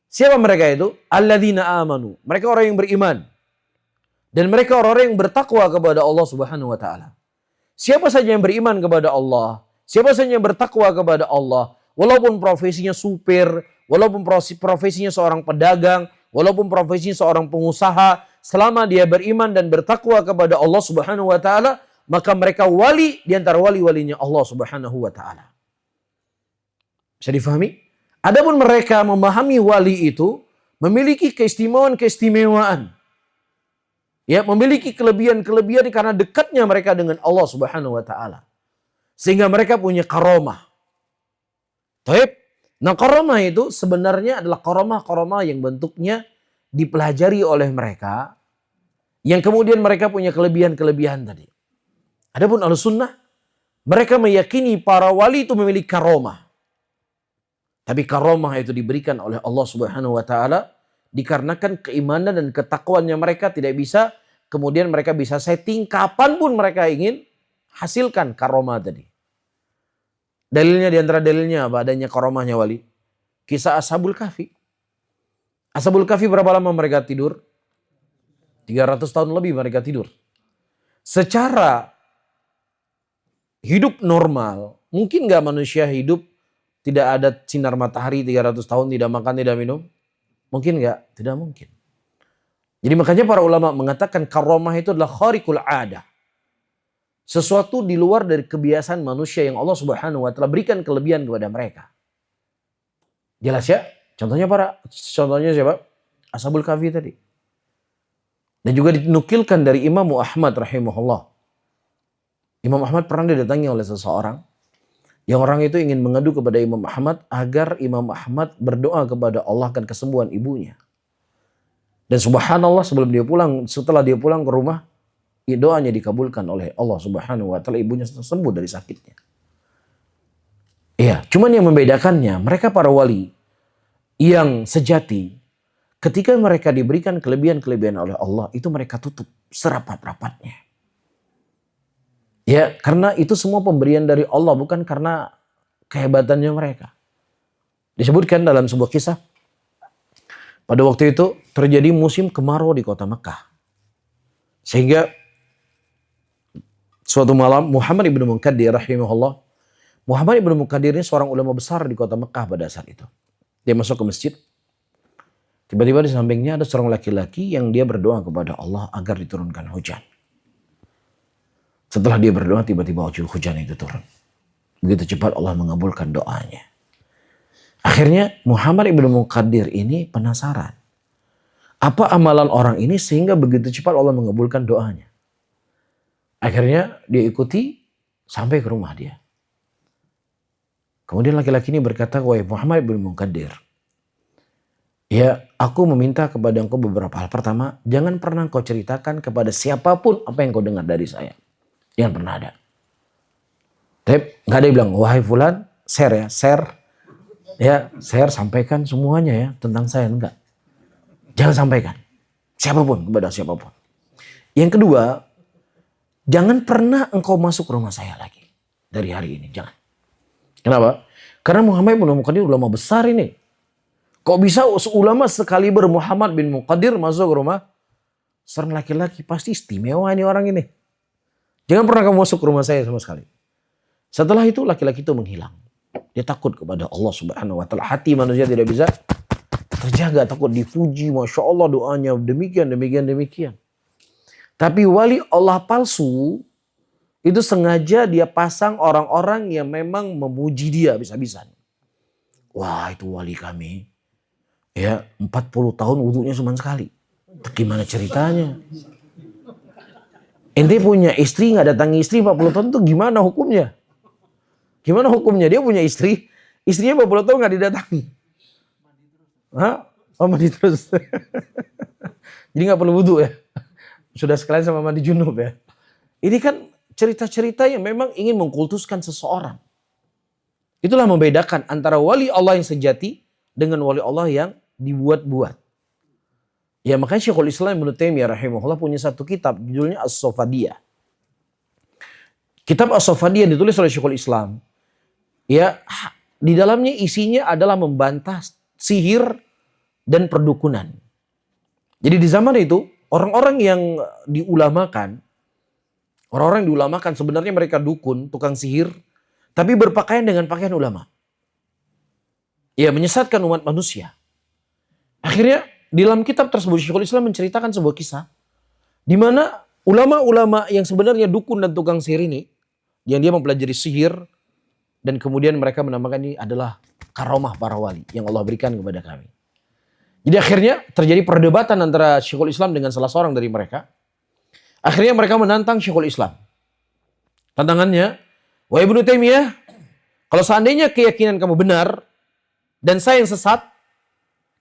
Siapa mereka itu? Alladzina amanu. Mereka orang yang beriman. Dan mereka orang-orang yang bertakwa kepada Allah Subhanahu wa taala. Siapa saja yang beriman kepada Allah, siapa saja yang bertakwa kepada Allah, walaupun profesinya supir, walaupun profesinya seorang pedagang, walaupun profesinya seorang pengusaha, selama dia beriman dan bertakwa kepada Allah Subhanahu wa taala, maka mereka wali di antara wali-walinya Allah Subhanahu wa taala. Bisa difahami? Adapun mereka memahami wali itu memiliki keistimewaan-keistimewaan. Ya, memiliki kelebihan-kelebihan karena dekatnya mereka dengan Allah Subhanahu wa taala. Sehingga mereka punya karomah. Taib. Nah, karomah itu sebenarnya adalah karomah-karomah yang bentuknya dipelajari oleh mereka, yang kemudian mereka punya kelebihan-kelebihan tadi. Adapun Ahlussunnah, mereka meyakini para wali itu memiliki karomah. Tapi karomah itu diberikan oleh Allah Subhanahu wa taala dikarenakan keimanan dan ketakwaannya mereka tidak bisa, kemudian mereka bisa setting kapanpun mereka ingin hasilkan karomah tadi. Dalilnya di antara dalilnya apa adanya karomahnya wali? Kisah Ashabul Kahfi. Ashabul Kahfi berapa lama mereka tidur? 300 tahun lebih mereka tidur. Secara hidup normal, mungkin nggak manusia hidup tidak ada sinar matahari 300 tahun, tidak makan, tidak minum? Mungkin nggak? Tidak mungkin. Jadi makanya para ulama mengatakan karomah itu adalah khariqul adah. Sesuatu di luar dari kebiasaan manusia yang Allah Subhanahu wa taala berikan kelebihan kepada mereka. Jelas ya? Contohnya siapa? Ashabul Kahfi tadi. Dan juga dinukilkan dari Imam Ahmad rahimahullah. Imam Ahmad pernah didatangi oleh seseorang yang orang itu ingin mengadu kepada Imam Ahmad agar Imam Ahmad berdoa kepada Allah akan kesembuhan ibunya. Dan subhanallah setelah dia pulang ke rumah, doanya dikabulkan oleh Allah Subhanahu wa taala, ibunya sembuh dari sakitnya. Iya, cuman yang membedakannya mereka para wali yang sejati, ketika mereka diberikan kelebihan-kelebihan oleh Allah, itu mereka tutup serapat-rapatnya. Ya, karena itu semua pemberian dari Allah, bukan karena kehebatannya mereka. Disebutkan dalam sebuah kisah, pada waktu itu terjadi musim kemarau di kota Mekah. Sehingga suatu malam Muhammad ibn Munkadir rahimahullah, Muhammad ibn Munkadir ini seorang ulama besar di kota Mekah pada saat itu. Dia masuk ke masjid. Tiba-tiba di sampingnya ada seorang laki-laki yang dia berdoa kepada Allah agar diturunkan hujan. Setelah dia berdoa, tiba-tiba hujan itu turun. Begitu cepat Allah mengabulkan doanya. Akhirnya Muhammad ibn Munkadir ini penasaran. Apa amalan orang ini sehingga begitu cepat Allah mengabulkan doanya. Akhirnya dia ikuti sampai ke rumah dia. Kemudian laki-laki ini berkata, wahai Muhammad ibn Munkadir, ya aku meminta kepada engkau beberapa hal. Pertama, jangan pernah kau ceritakan kepada siapapun apa yang kau dengar dari saya. Jangan pernah ada. Tapi nggak ada yang bilang, wahai fulan, share, sampaikan semuanya ya tentang saya. Enggak. Jangan sampaikan. Siapapun, kepada siapapun. Yang kedua, jangan pernah engkau masuk rumah saya lagi. Dari hari ini, jangan. Kenapa? Karena Muhammad bin Munkadir ulama besar ini. Kok bisa ulama sekaliber Muhammad bin Munkadir masuk ke rumah Seorang laki-laki pasti istimewa ini orang ini. Jangan pernah kamu masuk ke rumah saya sama sekali. Setelah itu laki-laki itu menghilang. Dia takut kepada Allah Subhanahu wa taala. Hati manusia tidak bisa terjaga, takut dipuji, Masya Allah doanya demikian, demikian, demikian. Tapi wali Allah palsu itu sengaja dia pasang orang-orang yang memang memuji dia bisa-bisan. Wah, itu wali kami. Ya, 40 tahun wudunya cuma sekali. Gimana ceritanya? Ente punya istri nggak datangi istri 40 tahun itu gimana hukumnya? Gimana hukumnya? Dia punya istri, istrinya 40 tahun nggak didatangi. Hah? Oh, mandi terus. Jadi nggak perlu wudu ya? Sudah sekalian sama mandi junub ya? Ini kan cerita-cerita yang memang ingin mengkultuskan seseorang. Itulah membedakan antara wali Allah yang sejati dengan wali Allah yang dibuat-buat. Ya makanya Syekhul Islam Ibnu Taimiyah rahimahullah punya satu kitab judulnya As-Safadiyah. Kitab As-Safadiyah ditulis oleh Syekhul Islam. Ya, di dalamnya isinya adalah membantah sihir dan perdukunan. Jadi di zaman itu orang-orang yang diulamakan, sebenarnya mereka dukun, tukang sihir, tapi berpakaian dengan pakaian ulama. Ya, menyesatkan umat manusia. Akhirnya di dalam kitab tersebut Syekhul Islam menceritakan sebuah kisah di mana ulama-ulama yang sebenarnya dukun dan tukang sihir ini, yang dia mempelajari sihir dan kemudian mereka menamakan ini adalah karomah para wali yang Allah berikan kepada kami. Jadi akhirnya terjadi perdebatan antara Syekhul Islam dengan salah seorang dari mereka. Akhirnya mereka menantang Syekhul Islam. Tantangannya, wahai Ibnu Taimiyah, kalau seandainya keyakinan kamu benar dan saya yang sesat,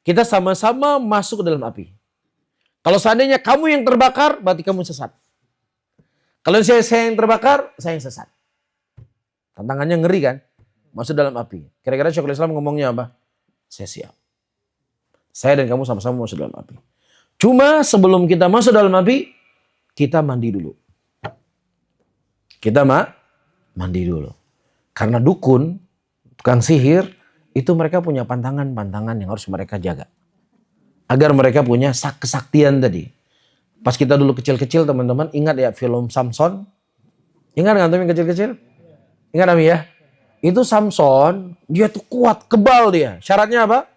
kita sama-sama masuk ke dalam api. Kalau seandainya kamu yang terbakar, berarti kamu sesat. Kalau saya yang terbakar, saya yang sesat. Tantangannya ngeri kan? Masuk dalam api. Kira-kira Syekhul Islam ngomongnya apa? Saya siap. Saya dan kamu sama-sama masuk dalam api. Cuma sebelum kita masuk dalam api, kita mandi dulu. Kita mandi dulu. Karena dukun, tukang sihir, itu mereka punya pantangan-pantangan yang harus mereka jaga. Agar mereka punya kesaktian tadi. Pas kita dulu kecil-kecil teman-teman, ingat ya film Samson? Ingat nggak teman kecil-kecil? Ingat Ami ya? Itu Samson, dia tuh kuat, kebal dia. Syaratnya apa?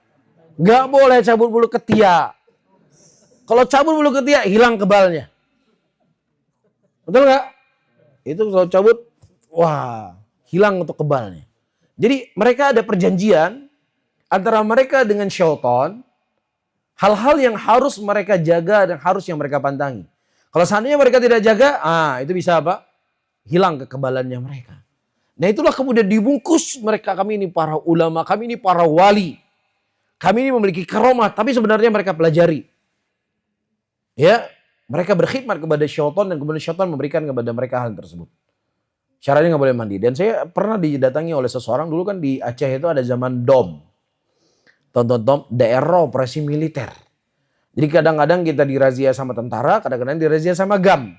Gak boleh cabut bulu ketiak. Kalau cabut bulu ketiak, hilang kebalnya. Betul nggak? Itu kalau cabut, wah, hilang untuk kebalnya. Jadi mereka ada perjanjian antara mereka dengan syaitan, hal-hal yang harus mereka jaga dan harus yang mereka pantangi. Kalau seandainya mereka tidak jaga, itu bisa apa? Hilang kekebalannya mereka. Nah itulah kemudian dibungkus mereka, kami ini para ulama, kami ini para wali. Kami ini memiliki karomah, tapi sebenarnya mereka pelajari. Ya, mereka berkhidmat kepada syaitan dan kemudian syaitan memberikan kepada mereka hal tersebut. Syaratnya nggak boleh mandi. Dan saya pernah didatangi oleh seseorang dulu kan di Aceh itu ada zaman DOM. Tonton daerah operasi militer. Jadi kadang-kadang kita dirazia sama tentara, kadang-kadang dirazia sama GAM.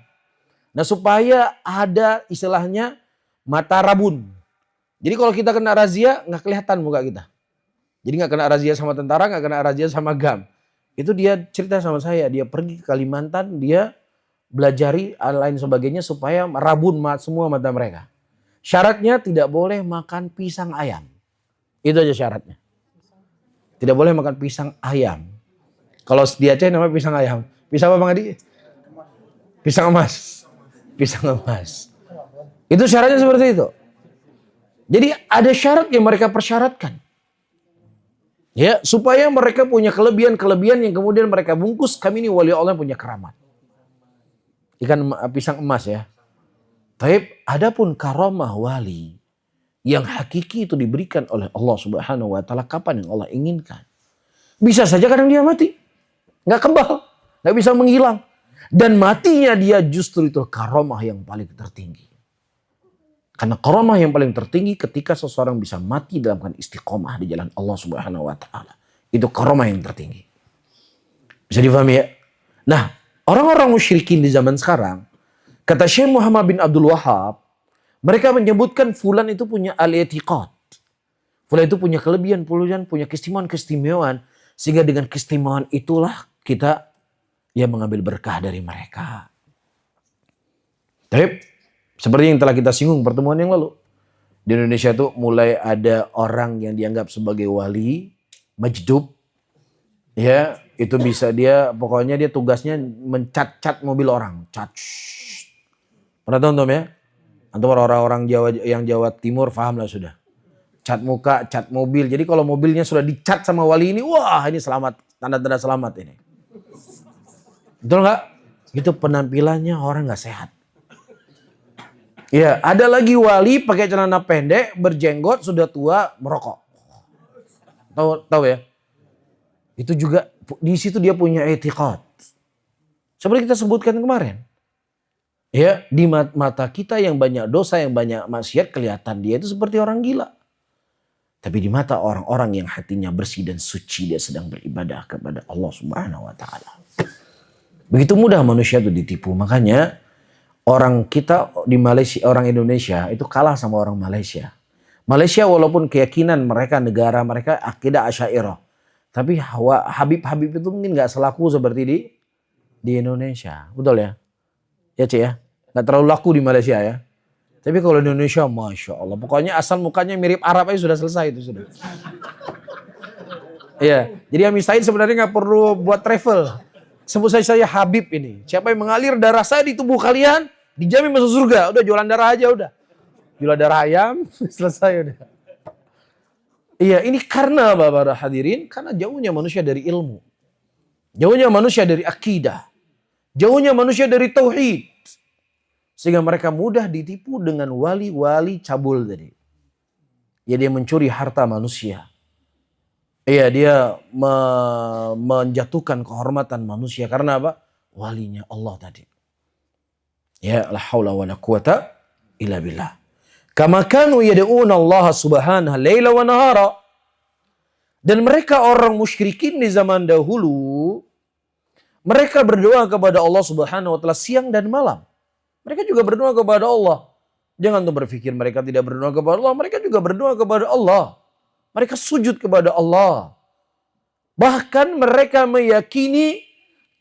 Nah supaya ada istilahnya mata rabun. Jadi kalau kita kena razia nggak kelihatan muka kita. Jadi nggak kena razia sama tentara, nggak kena razia sama GAM. Itu dia cerita sama saya, dia pergi ke Kalimantan, dia belajari lain sebagainya supaya rabun semua mata mereka. Syaratnya tidak boleh makan pisang ayam. Itu aja syaratnya. Tidak boleh makan pisang ayam. Kalau di Aceh namanya pisang ayam. Pisang apa Bang Adi? Pisang emas. Pisang emas. Itu syaratnya seperti itu. Jadi ada syarat yang mereka persyaratkan. Ya, supaya mereka punya kelebihan-kelebihan yang kemudian mereka bungkus, kami ini wali Allah yang punya keramat. Ikan pisang emas ya. Taib, adapun karamah wali yang hakiki itu diberikan oleh Allah Subhanahu wa taala kapan yang Allah inginkan. Bisa saja kadang dia mati. Nggak kebal, nggak bisa menghilang. Dan matinya dia justru itu karamah yang paling tertinggi. Karena karamah yang paling tertinggi ketika seseorang bisa mati dalam keadaan istiqomah di jalan Allah Subhanahu wa taala. Itu karamah yang tertinggi. Bisa difahami ya? Nah, orang-orang musyrikin di zaman sekarang, kata Syekh Muhammad bin Abdul Wahab, mereka menyebutkan fulan itu punya al-i'tiqad. Fulan itu punya kelebihan, punya keistimewaan, sehingga dengan keistimewaan itulah kita ia mengambil berkah dari mereka. Tapi seperti yang telah kita singgung pertemuan yang lalu, di Indonesia tuh mulai ada orang yang dianggap sebagai wali, majdub, ya itu bisa dia, pokoknya dia tugasnya mencat-cat mobil orang, cat. Pernah tonton ya? Atau orang-orang Jawa yang Jawa Timur paham lah sudah. Cat muka, cat mobil. Jadi kalau mobilnya sudah dicat sama wali ini, wah ini selamat, tanda-tanda selamat ini. Betul nggak? Itu penampilannya orang nggak sehat. Ya, ada lagi wali pakai celana pendek, berjenggot, sudah tua, merokok. Tahu ya? Itu juga di situ dia punya etiqad. Seperti kita sebutkan kemarin. Ya, di mata kita yang banyak dosa, yang banyak maksiat, kelihatan dia itu seperti orang gila. Tapi di mata orang-orang yang hatinya bersih dan suci, dia sedang beribadah kepada Allah Subhanahu wa taala. Begitu mudah manusia itu ditipu. Makanya orang kita di Malaysia, orang Indonesia itu kalah sama orang Malaysia. Malaysia walaupun keyakinan mereka, negara mereka akidah Asy'ariyah. Tapi Habib-habib itu mungkin gak selaku seperti di Indonesia. Betul ya? Ya Cik ya? Gak terlalu laku di Malaysia ya. Tapi kalau di Indonesia Masya Allah. Pokoknya asal mukanya mirip Arab aja sudah selesai itu sudah. Iya. Jadi Ami Said sebenarnya gak perlu buat travel. Sebut saya Habib ini. Siapa yang mengalir darah saya di tubuh kalian, dijamin masuk surga. Udah jualan darah aja udah. Jualan darah ayam, selesai udah. Iya, ini karena Bapak hadirin, karena jauhnya manusia dari ilmu. Jauhnya manusia dari akidah. Jauhnya manusia dari tauhid. Sehingga mereka mudah ditipu dengan wali-wali cabul tadi. Ya dia mencuri harta manusia. Iya, dia menjatuhkan kehormatan manusia karena apa? Walinya Allah tadi. Ya, la haula wala quwata illa billah. Kama kanu yad'una Allah subhanahu laila wa nahara. Dan mereka orang musyrikin di zaman dahulu, mereka berdoa kepada Allah Subhanahu wa taala siang dan malam. Mereka juga berdoa kepada Allah. Jangan tuh berpikir mereka tidak berdoa kepada Allah, mereka juga berdoa kepada Allah. Mereka sujud kepada Allah. Bahkan mereka meyakini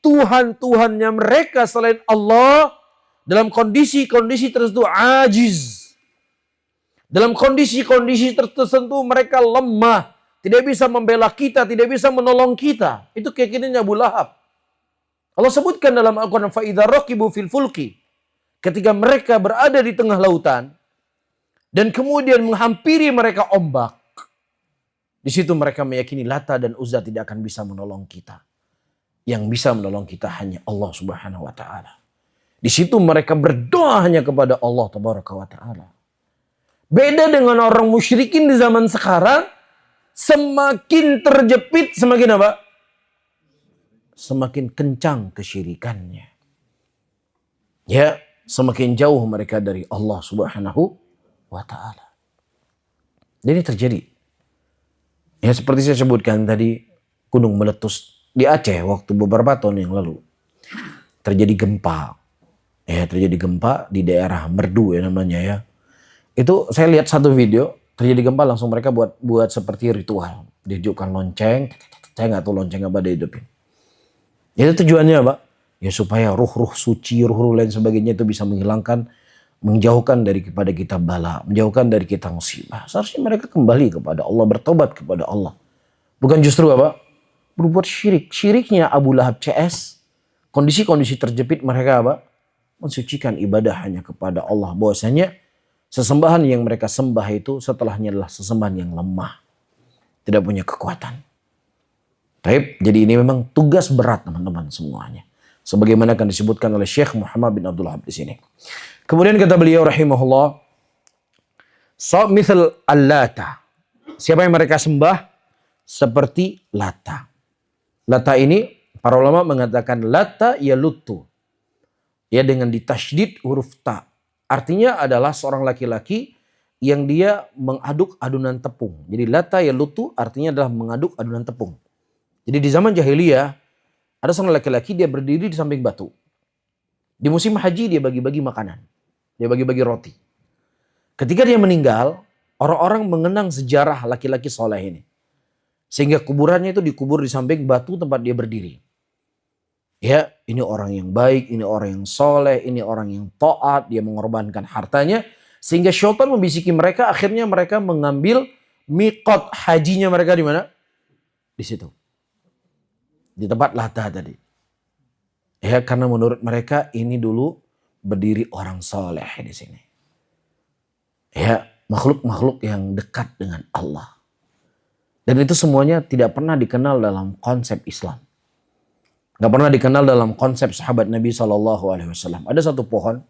Tuhan-Tuhannya mereka selain Allah dalam kondisi-kondisi tertentu ajiz. Dalam kondisi-kondisi tertentu mereka lemah. Tidak bisa membela kita, tidak bisa menolong kita. Itu keyakinannya Abu Lahab. Allah sebutkan dalam Al-Quran, فَإِذَا رَكِبُوا فِي الْفُلْكِ. Ketika mereka berada di tengah lautan, dan kemudian menghampiri mereka ombak. Di situ mereka meyakini Lata dan Uzza tidak akan bisa menolong kita. Yang bisa menolong kita hanya Allah Subhanahu wa taala. Di situ mereka berdoa hanya kepada Allah Tabaraka wa taala. Beda dengan orang musyrikin di zaman sekarang, semakin terjepit semakin apa? Semakin kencang kesyirikannya. Ya, semakin jauh mereka dari Allah Subhanahu wa taala. Jadi terjadi. Ya seperti saya sebutkan tadi, gunung meletus di Aceh waktu beberapa tahun yang lalu. Terjadi gempa. Ya, terjadi gempa di daerah Merdu ya namanya ya. Itu saya lihat satu video, terjadi gempa langsung mereka buat seperti ritual. Dihidupkan lonceng, saya nggak tahu lonceng apa dihidupin. Itu tujuannya apa? Ya supaya ruh-ruh suci, ruh-ruh lain sebagainya itu bisa menjauhkan kepada kita bala, menjauhkan dari kita musibah. Seharusnya mereka kembali kepada Allah, bertobat kepada Allah. Bukan justru apa? Berbuat syirik. Syiriknya Abu Lahab CS, kondisi-kondisi terjepit mereka apa? Mensucikan ibadah hanya kepada Allah. Bahwasanya sesembahan yang mereka sembah itu setelahnya adalah sesembahan yang lemah. Tidak punya kekuatan. Baik, jadi ini memang tugas berat teman-teman semuanya. Sebagaimana akan disebutkan oleh Syekh Muhammad bin Abdul Wahab di sini. Kemudian kata beliau rahimahullah, misal al-Lata. Siapa yang mereka sembah? Seperti Lata. Lata ini para ulama mengatakan Lata ya lutu. Ya dengan ditasydid huruf ta. Artinya adalah seorang laki-laki yang dia mengaduk adunan tepung. Jadi Lata ya lutu artinya adalah mengaduk adunan tepung. Jadi di zaman jahiliyah ada seorang laki-laki dia berdiri di samping batu. Di musim haji dia bagi-bagi makanan. Dia bagi-bagi roti. Ketika dia meninggal, orang-orang mengenang sejarah laki-laki soleh ini. Sehingga kuburannya itu dikubur di samping batu tempat dia berdiri. Ya, ini orang yang baik, ini orang yang soleh, ini orang yang taat, dia mengorbankan hartanya. Sehingga syaitan membisiki mereka, akhirnya mereka mengambil miqat hajinya mereka di mana? Di situ. Di tempat Lata tadi. Ya, karena menurut mereka ini dulu berdiri orang soleh di sini. Ya, makhluk-makhluk yang dekat dengan Allah. Dan itu semuanya tidak pernah dikenal dalam konsep Islam. Gak pernah dikenal dalam konsep sahabat Nabi SAW. Ada satu pohon.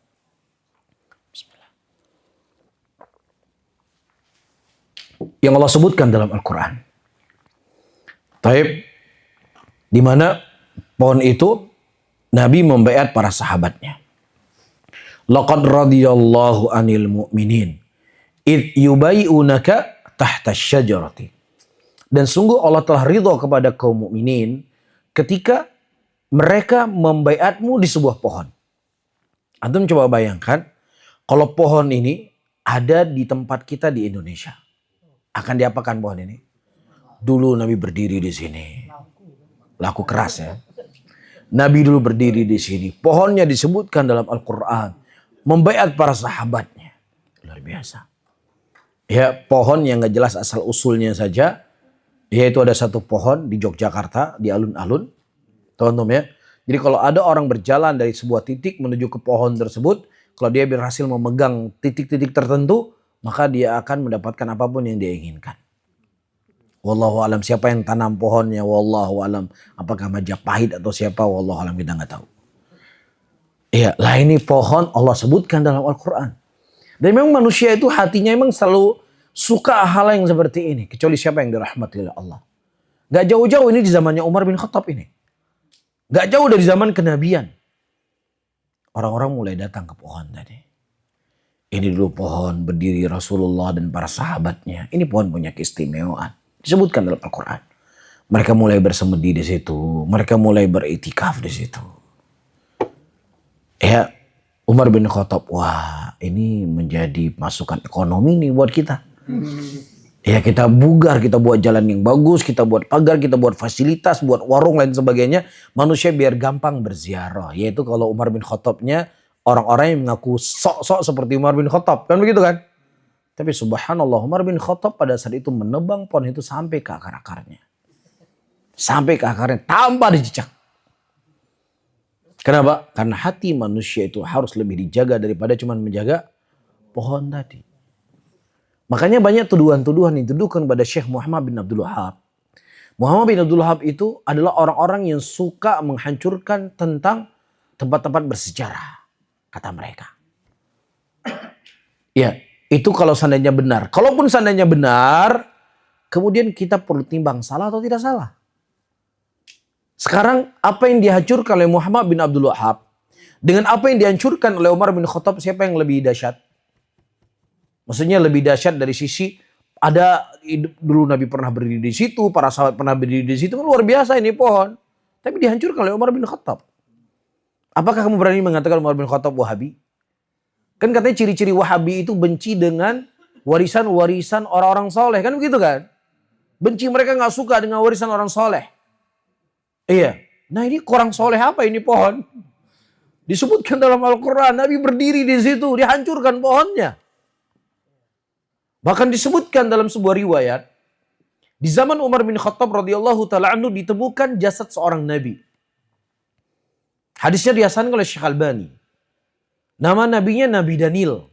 Yang Allah sebutkan dalam Al-Quran. Taib. Di mana pohon itu Nabi membaiat para sahabatnya. Laqad radiyallahu anil mu'minin. Id yubayi'unaka tahta syajarati. Dan sungguh Allah telah ridho kepada kaum mukminin ketika mereka membaiatmu di sebuah pohon. Antum coba bayangkan kalau pohon ini ada di tempat kita di Indonesia. Akan diapakan pohon ini? Dulu Nabi berdiri di sini. Laku keras ya. Nabi dulu berdiri di sini. Pohonnya disebutkan dalam Al-Quran. Membaiat para sahabatnya. Luar biasa. Ya, pohon yang gak jelas asal usulnya saja. Yaitu ada satu pohon di Yogyakarta, di alun-alun. Teman-teman ya. Jadi kalau ada orang berjalan dari sebuah titik menuju ke pohon tersebut. Kalau dia berhasil memegang titik-titik tertentu. Maka dia akan mendapatkan apapun yang dia inginkan. Wallahu alam, siapa yang tanam pohonnya, wallahu alam. Apakah Majapahit atau siapa, wallahu alam, kita nggak tahu. Iya, lah ini pohon Allah sebutkan dalam Al-Quran. Dan memang manusia itu hatinya memang selalu suka hal yang seperti ini. Kecuali siapa yang dirahmati oleh Allah. Gak jauh-jauh ini di zamannya Umar bin Khattab ini. Gak jauh dari zaman kenabian. Orang-orang mulai datang ke pohon tadi. Ini dulu pohon berdiri Rasulullah dan para sahabatnya. Ini pohon punya keistimewaan. Disebutkan dalam Al-Quran. Mereka mulai bersemedi di situ. Mereka mulai beritikaf di situ. Ya, Umar bin Khattab, wah ini menjadi masukan ekonomi nih buat kita. Ya, kita bugar, kita buat jalan yang bagus, kita buat pagar, kita buat fasilitas, buat warung lain sebagainya. Manusia biar gampang berziarah. Yaitu kalau Umar bin Khattabnya orang-orang yang mengaku sok-sok seperti Umar bin Khattab. Kan begitu kan? Tapi subhanallah, Umar bin Khattab pada saat itu menebang pohon itu sampai ke akar-akarnya. Sampai ke akarnya tanpa dicicak. Kenapa? Karena hati manusia itu harus lebih dijaga daripada cuma menjaga pohon tadi. Makanya banyak tuduhan-tuduhan yang dituduhkan pada Syekh Muhammad bin Abdul Wahab. Muhammad bin Abdul Wahab itu adalah orang-orang yang suka menghancurkan tentang tempat-tempat bersejarah. Kata mereka. Ya, itu kalau seandainya benar. Kalaupun seandainya benar, kemudian kita perlu timbang salah atau tidak salah. Sekarang apa yang dihancurkan oleh Muhammad bin Abdul Wahab dengan apa yang dihancurkan oleh Umar bin Khattab, siapa yang lebih dahsyat? Maksudnya lebih dahsyat dari sisi ada dulu Nabi pernah berdiri di situ, para sahabat pernah berdiri di situ, kan luar biasa ini pohon. Tapi dihancurkan oleh Umar bin Khattab. Apakah kamu berani mengatakan Umar bin Khattab Wahabi? Kan katanya ciri-ciri Wahabi itu benci dengan warisan-warisan orang-orang soleh, kan begitu kan? Benci, mereka nggak suka dengan warisan orang soleh. Iya. Nah ini kurang soleh apa ini pohon? Disebutkan dalam Al-Quran, Nabi berdiri di situ, dihancurkan pohonnya. Bahkan disebutkan dalam sebuah riwayat, di zaman Umar bin Khattab radhiyallahu taala anhu ditemukan jasad seorang nabi. Hadisnya dihasankan oleh Syekh Albani. Nama nabinya Nabi Daniel.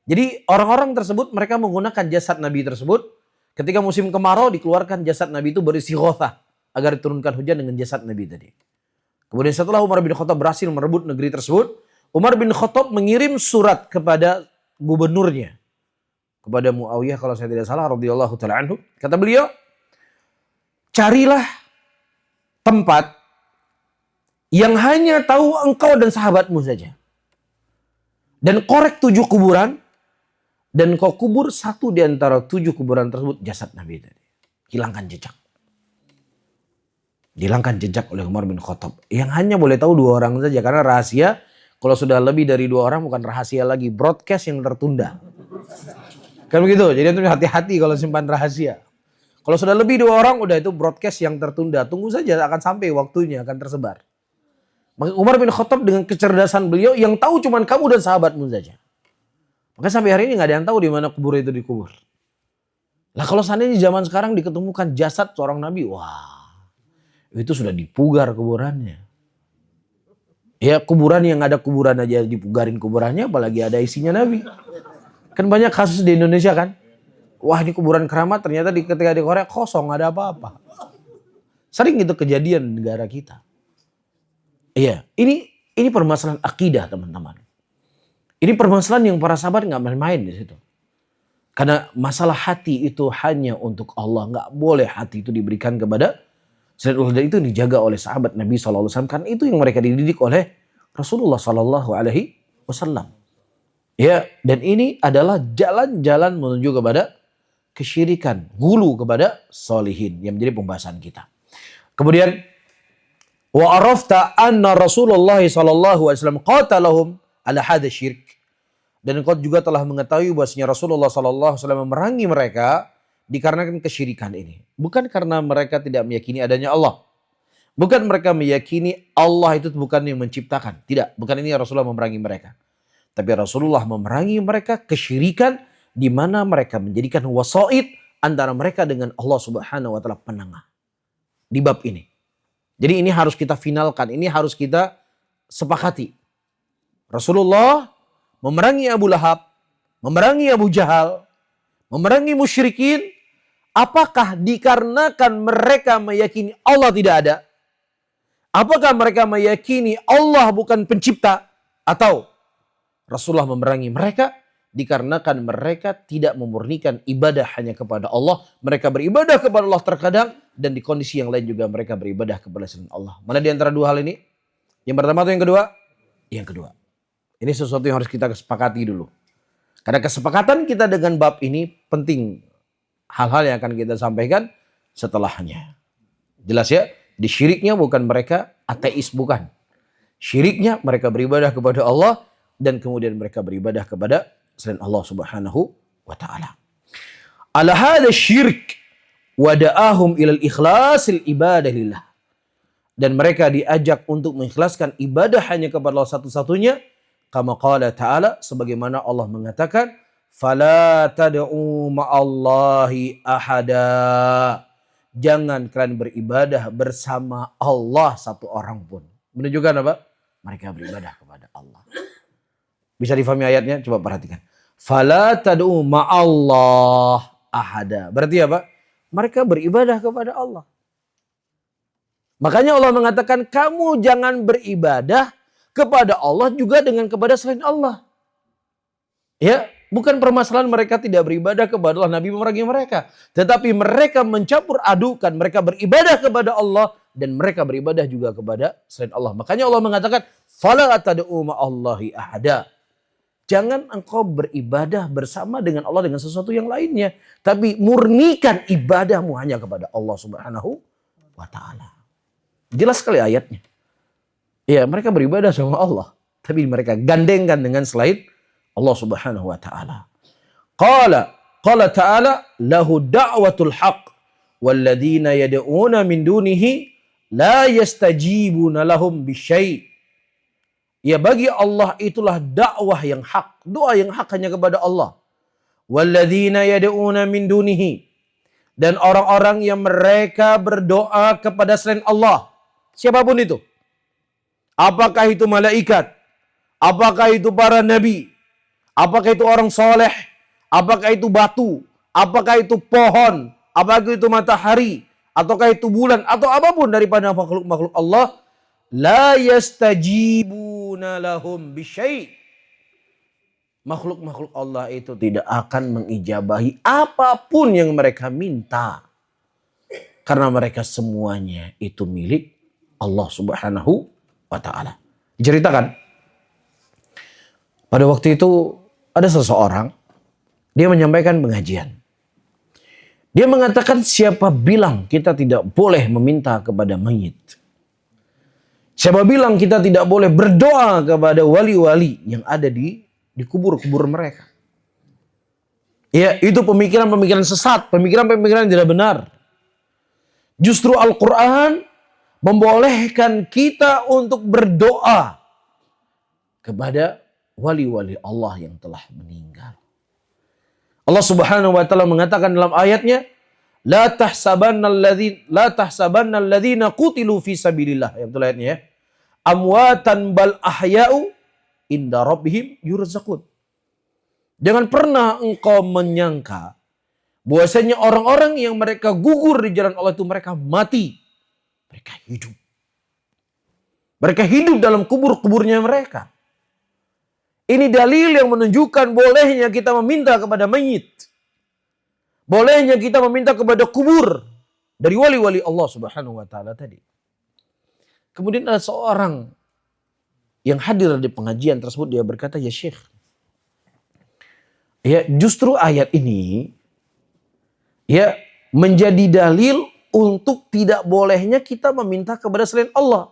Jadi orang-orang tersebut mereka menggunakan jasad nabi tersebut. Ketika musim kemarau dikeluarkan jasad nabi itu berisi ghothah. Agar diturunkan hujan dengan jasad Nabi tadi. Kemudian setelah Umar bin Khattab berhasil merebut negeri tersebut, Umar bin Khattab mengirim surat kepada gubernurnya. Kepada Muawiyah kalau saya tidak salah radhiyallahu taala anhu. Kata beliau, carilah tempat yang hanya tahu engkau dan sahabatmu saja. Dan korek 7 kuburan. Dan kau kubur satu di antara 7 kuburan tersebut jasad Nabi tadi. Hilangkan jejak. Dihilangkan jejak oleh Umar bin Khattab. Yang hanya boleh tahu 2 orang saja. Karena rahasia, kalau sudah lebih dari 2 orang bukan rahasia lagi. Broadcast yang tertunda. Kan begitu. Jadi itu hati-hati kalau simpan rahasia. Kalau sudah lebih 2 orang, udah itu broadcast yang tertunda. Tunggu saja akan sampai waktunya, akan tersebar. Maka Umar bin Khattab dengan kecerdasan beliau yang tahu cuman kamu dan sahabatmu saja. Maka sampai hari ini nggak ada yang tahu di mana kubur itu dikubur. Lah kalau seandainya zaman sekarang diketemukan jasad seorang nabi, wah itu sudah dipugar kuburannya. Ya kuburan yang ada kuburan aja dipugarin kuburannya, apalagi ada isinya nabi. Kan banyak kasus di Indonesia kan. Wah ini kuburan keramat, ternyata ketika di Korea kosong, gak ada apa-apa. Sering itu kejadian di negara kita. Iya, ini permasalahan akidah teman-teman. Ini permasalahan yang para sahabat gak main-main di situ. Karena masalah hati itu hanya untuk Allah. Gak boleh hati itu diberikan kepada selain Allah. Dan itu dijaga oleh sahabat Nabi SAW. Karena itu yang mereka dididik oleh Rasulullah SAW. Ya, dan ini adalah jalan-jalan menuju kepada kesyirikan, hulu kepada solihin yang menjadi pembahasan kita. Kemudian wa arafta anna Rasulullah sallallahu alaihi wasallam qatalahum ala hadha syirk. Dan engkau juga telah mengetahui bahwasanya Rasulullah sallallahu alaihi wasallam memerangi mereka dikarenakan kesyirikan ini. Bukan karena mereka tidak meyakini adanya Allah. Bukan mereka meyakini Allah itu bukan yang menciptakan. Tidak, bukan ini Rasulullah memerangi mereka. Tapi Rasulullah memerangi mereka kesyirikan di mana mereka menjadikan wasaid antara mereka dengan Allah Subhanahu wa taala penengah. Di bab ini. Jadi ini harus kita finalkan, ini harus kita sepakati. Rasulullah memerangi Abu Lahab, memerangi Abu Jahal, memerangi musyrikin. Apakah dikarenakan mereka meyakini Allah tidak ada? Apakah mereka meyakini Allah bukan pencipta? Atau Rasulullah memerangi mereka dikarenakan mereka tidak memurnikan ibadah hanya kepada Allah. Mereka beribadah kepada Allah terkadang dan di kondisi yang lain juga mereka beribadah kepada selain Allah. Mana di antara dua hal ini? Yang pertama atau yang kedua? Yang kedua. Ini sesuatu yang harus kita kesepakati dulu. Karena kesepakatan kita dengan bab ini penting. Hal-hal yang akan kita sampaikan setelahnya. Jelas ya? Di syiriknya bukan mereka ateis, bukan. Syiriknya mereka beribadah kepada Allah dan kemudian mereka beribadah kepada selain Allah Subhanahu wa taala. Ala hadha syirk wa da'ahum ila al-ikhlasil ibadah lillah. Dan mereka diajak untuk mengikhlaskan ibadah hanya kepada Allah satu-satunya. Kama qala ta'ala, sebagaimana Allah mengatakan, fala tad'u ma'allahi ahada. Jangan kalian beribadah bersama Allah satu orang pun. Menunjukkan apa? Mereka beribadah kepada Allah. Bisa difahami ayatnya? Coba perhatikan. Fala tad'u ma'allah ahada. Berarti apa? Mereka beribadah kepada Allah. Makanya Allah mengatakan kamu jangan beribadah kepada Allah juga dengan kepada selain Allah. Ya, bukan permasalahan mereka tidak beribadah kepada Allah, Nabi memerangi mereka. Tetapi mereka mencampur adukan, mereka beribadah kepada Allah dan mereka beribadah juga kepada selain Allah. Makanya Allah mengatakan fala tad'u ma'allahi ahada. Jangan engkau beribadah bersama dengan Allah dengan sesuatu yang lainnya. Tapi murnikan ibadahmu hanya kepada Allah Subhanahu wa ta'ala. Jelas sekali ayatnya. Ya, mereka beribadah sama Allah. Tapi mereka gandengkan dengan selain Allah Subhanahu wa ta'ala. Qala ta'ala lahu da'watul haq. Walladhina yad'una min dunihi la yastajibuna lahum bisyai'. Ya bagi Allah itulah dakwah yang hak. Doa yang hak hanya kepada Allah. Walladzina yad'una min dunihi. Dan orang-orang yang mereka berdoa kepada selain Allah. Siapapun itu. Apakah itu malaikat? Apakah itu para nabi? Apakah itu orang soleh? Apakah itu batu? Apakah itu pohon? Apakah itu matahari? Ataukah itu bulan? Atau apapun daripada makhluk-makhluk Allah. La yastajibuna lahum bisyai'. Makhluk-makhluk Allah itu tidak akan mengijabahi apapun yang mereka minta. Karena mereka semuanya itu milik Allah Subhanahu wa ta'ala. Diceritakan. Pada waktu itu ada seseorang. Dia menyampaikan pengajian. Dia mengatakan siapa bilang kita tidak boleh meminta kepada mayit. Siapa bilang kita tidak boleh berdoa kepada wali-wali yang ada di kubur-kubur mereka. Ya, itu pemikiran-pemikiran sesat, pemikiran-pemikiran yang tidak benar. Justru Al-Quran membolehkan kita untuk berdoa kepada wali-wali Allah yang telah meninggal. Allah Subhanahu wa taala mengatakan dalam ayatnya, la tahsabanna alladziina qutilu fi sabilillah. Ya betul ayatnya ya. Amwatan bal ahya'u inda rabbihim yurzaqun. Jangan pernah engkau menyangka bahwasanya orang-orang yang mereka gugur di jalan Allah itu mereka mati. Mereka hidup. Mereka hidup dalam kubur-kuburnya mereka. Ini dalil yang menunjukkan bolehnya kita meminta kepada mayit. Bolehnya kita meminta kepada kubur dari wali-wali Allah Subhanahu wa taala tadi. Kemudian ada seorang yang hadir di pengajian tersebut, dia berkata, "Ya Syekh, ya justru ayat ini ya menjadi dalil untuk tidak bolehnya kita meminta kepada selain Allah."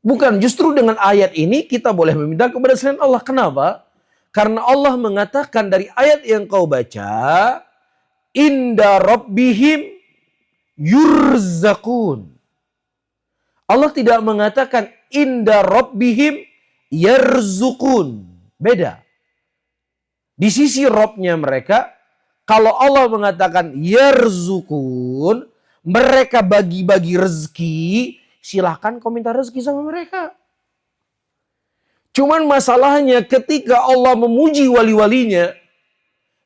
Bukan, justru dengan ayat ini kita boleh meminta kepada selain Allah. Kenapa? Karena Allah mengatakan dari ayat yang kau baca, inda rabbihim yurzakun. Allah tidak mengatakan inda rabbihim yarzukun. Beda. Di sisi Rabbnya mereka, kalau Allah mengatakan yarzukun, mereka bagi-bagi rezeki, silahkan kau minta rezeki sama mereka. Cuman masalahnya ketika Allah memuji wali-walinya,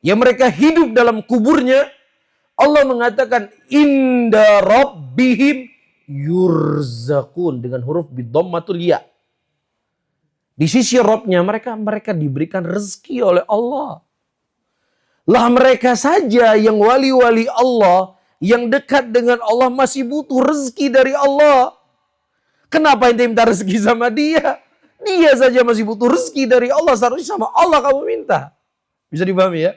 yang mereka hidup dalam kuburnya, Allah mengatakan inda rabbihim yurzakun dengan huruf bidhammatul ya. Di sisi Rabbnya mereka diberikan rezeki oleh Allah. Lah mereka saja yang wali-wali Allah, yang dekat dengan Allah masih butuh rezeki dari Allah. Kenapa ente minta rezeki sama dia? Dia saja masih butuh rezeki dari Allah. Seharusnya sama Allah kamu minta. Bisa dipahami ya?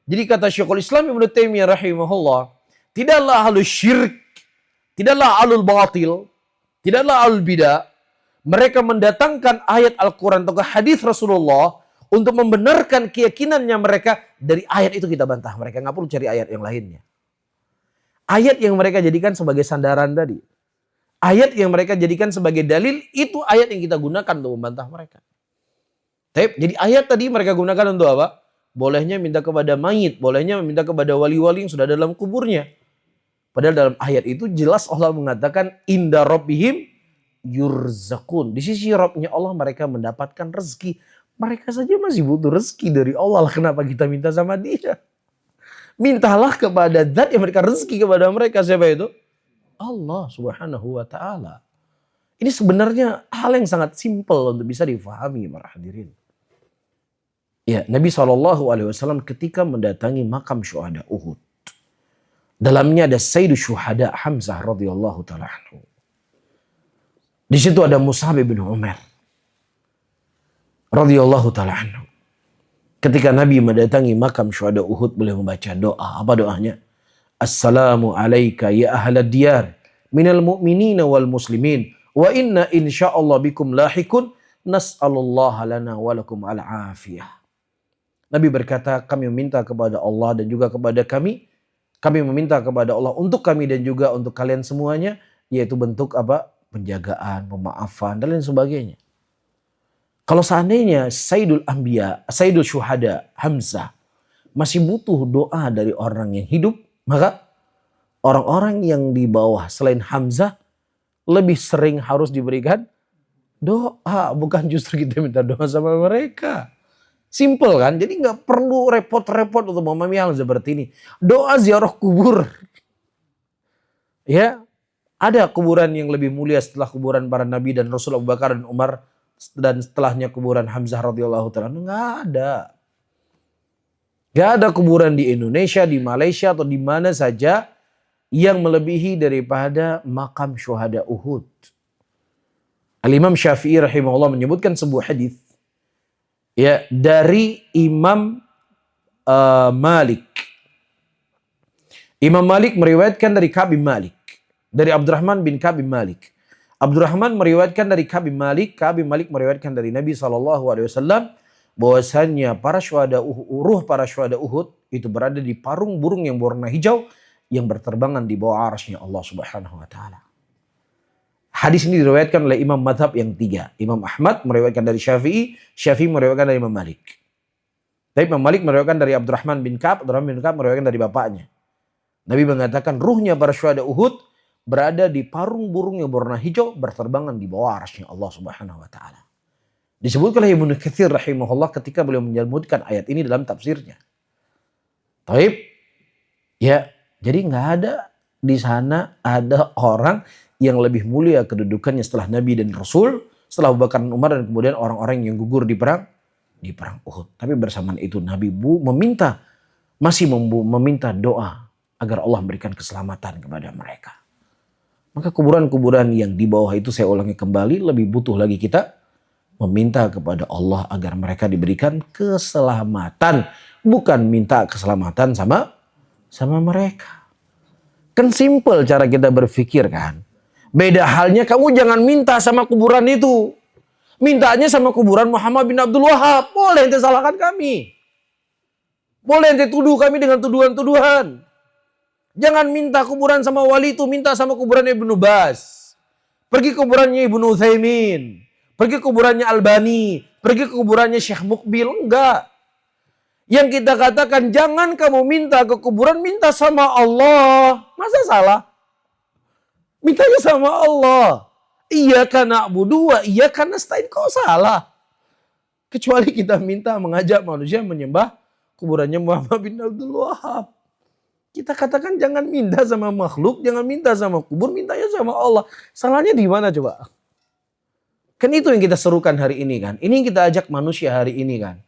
Jadi kata Syekhul Islam Ibnu Taimiyah rahimahullah, tidaklah ahlus syirik, tidaklah ahlul batil, tidaklah ahlul bidah, mereka mendatangkan ayat Al-Quran atau hadis Rasulullah untuk membenarkan keyakinannya mereka. Dari ayat itu kita bantah mereka. Nggak perlu cari ayat yang lainnya. Ayat yang mereka jadikan sebagai sandaran tadi, ayat yang mereka jadikan sebagai dalil, itu ayat yang kita gunakan untuk membantah mereka. Jadi ayat tadi mereka gunakan untuk apa? Bolehnya minta kepada mayit, bolehnya minta kepada wali-wali yang sudah dalam kuburnya. Padahal dalam ayat itu jelas Allah mengatakan inda rabbihim yurzakun. Di sisi Rabbnya Allah mereka mendapatkan rezeki. Mereka saja masih butuh rezeki dari Allah. Kenapa kita minta sama dia? Mintalah kepada zat yang mereka rezeki kepada mereka. Siapa itu? Allah Subhanahu wa ta'ala. Ini sebenarnya hal yang sangat simpel untuk bisa difahami para hadirin. Ya, Nabi SAW ketika mendatangi makam syuhada Uhud, dalamnya ada Sayyidu Syuhada Hamzah radhiyallahu ta'ala anhu. Di situ ada Mus'ab bin Umair radhiyallahu ta'ala anhu. Ketika Nabi mendatangi makam syuhada Uhud, beliau membaca doa. Apa doanya? Assalamu alayka ya ahlad diyar minal mu'minina wal muslimin wa inna insyaallah bikum lahikun nas'alullaha lana walakum al-afiyah. Nabi berkata, kami meminta kepada Allah dan juga kepada kami meminta kepada Allah untuk kami dan juga untuk kalian semuanya, yaitu bentuk apa? Penjagaan, pemaafan dan lain sebagainya. Kalau seandainya Sayyidul Anbiya, Sayyidul Syuhada Hamzah masih butuh doa dari orang yang hidup, maka orang-orang yang di bawah selain Hamzah lebih sering harus diberikan doa. Bukan justru kita minta doa sama mereka. Simple kan? Jadi nggak perlu repot-repot untuk memahami hal seperti ini. Doa ziarah kubur. Ya, ada kuburan yang lebih mulia setelah kuburan para nabi dan Rasul Abu Bakar dan Umar, dan setelahnya kuburan Hamzah radhiyallahu ta'ala. Nggak ada. Gak ada kuburan di Indonesia, di Malaysia, atau di mana saja yang melebihi daripada makam syuhada Uhud. Al-Imam Syafi'i rahimahullah menyebutkan sebuah hadis ya dari Imam Malik. Imam Malik meriwayatkan dari Ka'b bin Malik, dari Abdurrahman bin Ka'b bin Malik. Abdurrahman meriwayatkan dari Ka'b bin Malik, Ka'b bin Malik meriwayatkan dari Nabi SAW bahwasannya ruh para syuhada Uhud itu berada di parung burung yang berwarna hijau yang berterbangan di bawah arsy-Nya Allah Subhanahu wa taala. Hadis ini diriwayatkan oleh imam mazhab yang 3. Imam Ahmad meriwayatkan dari Syafi'i, Syafi'i meriwayatkan dari Imam Malik. Tapi Imam Malik meriwayatkan dari Abdurrahman bin Ka'ab, Abdurrahman bin Ka'ab meriwayatkan dari bapaknya. Nabi mengatakan ruhnya para syuhada Uhud berada di parung burung yang berwarna hijau berterbangan di bawah arsy-Nya Allah Subhanahu wa taala. Disebutkan oleh Ibnu Katsir rahimahullah ketika beliau menyebutkan ayat ini dalam tafsirnya. Taib, ya, jadi nggak ada di sana ada orang yang lebih mulia kedudukannya setelah Nabi dan Rasul, setelah Abu Bakar dan Umar, dan kemudian orang-orang yang gugur di perang Uhud. Tapi bersamaan itu Nabi masih meminta doa agar Allah memberikan keselamatan kepada mereka. Maka kuburan-kuburan yang di bawah itu, saya ulangi kembali, lebih butuh lagi kita meminta kepada Allah agar mereka diberikan keselamatan, bukan minta keselamatan sama mereka. Kan simple cara kita berpikir kan. Beda halnya kamu jangan minta sama kuburan itu. Mintanya sama kuburan Muhammad bin Abdul Wahab. Boleh ente salahkan kami. Boleh ente tuduh kami dengan tuduhan-tuduhan. Jangan minta kuburan sama wali itu, minta sama kuburan Ibnu Bas. Pergi kuburannya Ibnu Utsaimin. Pergi kuburannya Albani. Pergi kuburannya Syekh Mukbil. Enggak. Yang kita katakan jangan kamu minta ke kuburan, minta sama Allah. Masa salah? Mintanya sama Allah. Iyyaka na'budu wa iyyaka nasta'in. Kau salah. Kecuali kita minta mengajak manusia menyembah kuburannya Muhammad bin Abdul Wahab. Kita katakan jangan minta sama makhluk, jangan minta sama kubur, mintanya sama Allah. Salahnya di mana coba? Kan itu yang kita serukan hari ini kan. Ini yang kita ajak manusia hari ini kan.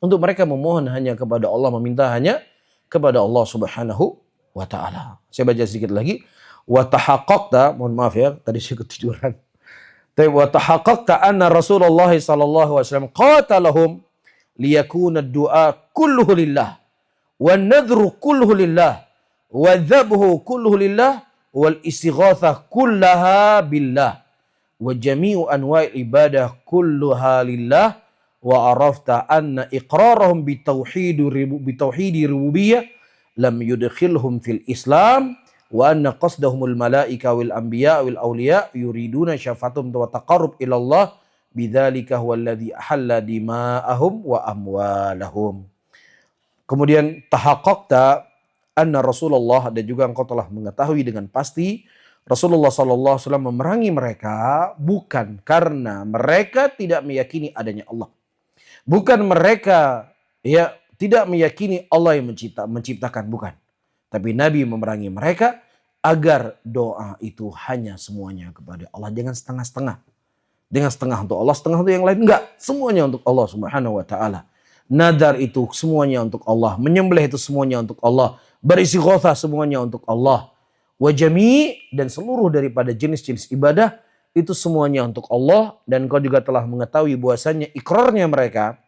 Untuk mereka memohon hanya kepada Allah, meminta hanya kepada Allah Subhanahu wa ta'ala. Saya baca sedikit lagi. Wa tahaqqaqta, mohon maaf ya, tadi saya ketiduran. Tapi wa tahaqqaqta anna Rasulullah sallallahu alaihi wasallam qatalahum liyakuna ad-du'a kulluhu lillah wa an-nadhru kulluhu lillah wa dhabhu kulluhu lillah wal istighatsah kullaha billah wa jami'u anwa'il ibadah kulluha lillah wa arafta anna iqrarahum bitauhidi rububiyyah lam yudkhilhum fil Islam wa anna qasdahumul malaika wal anbiya wal awliya yuriduna syafaatum wa taqarrub ila Allah bidzalika huwal ladzi ahalla dima'ahum wa amwalahum. Kemudian tahaqqaqta anna Rasulullah, dan juga engkau telah mengetahui dengan pasti Rasulullah sallallahu alaihi wasallam memerangi mereka bukan karena mereka tidak meyakini adanya Allah. Bukan mereka tidak meyakini Allah yang menciptakan, bukan. Tapi Nabi memerangi mereka agar doa itu hanya semuanya kepada Allah. Jangan setengah-setengah. Dengan setengah untuk Allah, setengah untuk yang lain. Enggak. Semuanya untuk Allah Subhanahu wa ta'ala. Nadar itu semuanya untuk Allah. Menyembelih itu semuanya untuk Allah. Beristighatsah semuanya untuk Allah. Wajami, dan seluruh daripada jenis-jenis ibadah itu semuanya untuk Allah. Dan kau juga telah mengetahui bahwasannya ikrarnya mereka,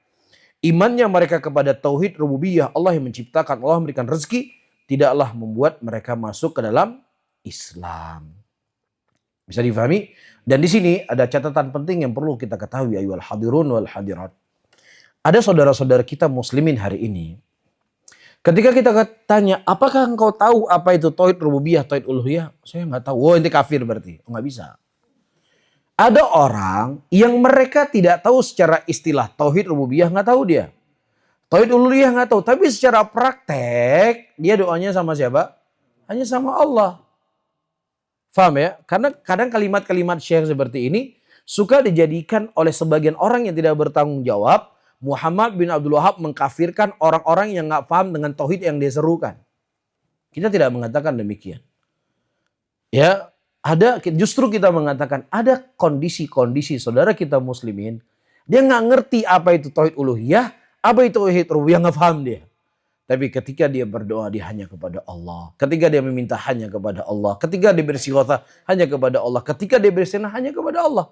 imannya mereka kepada tauhid rububiyah, Allah yang menciptakan, Allah memberikan rezeki, tidaklah membuat mereka masuk ke dalam Islam. Bisa difahami? Dan di sini ada catatan penting yang perlu kita ketahui, ayyuhal hadirun wal hadirat. Ada saudara-saudara kita muslimin hari ini, ketika kita tanya, apakah engkau tahu apa itu tauhid rububiyah, tauhid uluhiyah? Saya nggak tahu. Oh, ente kafir berarti. Oh, nggak bisa. Ada orang yang mereka tidak tahu secara istilah tauhid rububiyah, nggak tahu dia. Tauhid uluhiyah nggak tahu, tapi secara praktek dia doanya sama siapa? Hanya sama Allah. Faham ya? Karena kadang kalimat-kalimat syekh seperti ini suka dijadikan oleh sebagian orang yang tidak bertanggung jawab. Muhammad bin Abdul Wahab mengkafirkan orang-orang yang nggak paham dengan tauhid yang dia serukan. Kita tidak mengatakan demikian. Ya, justru kita mengatakan ada kondisi-kondisi saudara kita muslimin, dia nggak ngerti apa itu tauhid uluhiyah, apa itu tauhid rububiyah, nggak paham dia. Tapi ketika dia berdoa, dia hanya kepada Allah. Ketika dia meminta, hanya kepada Allah. Ketika dia beristighatsah, hanya kepada Allah. Ketika dia bersenah, hanya kepada Allah.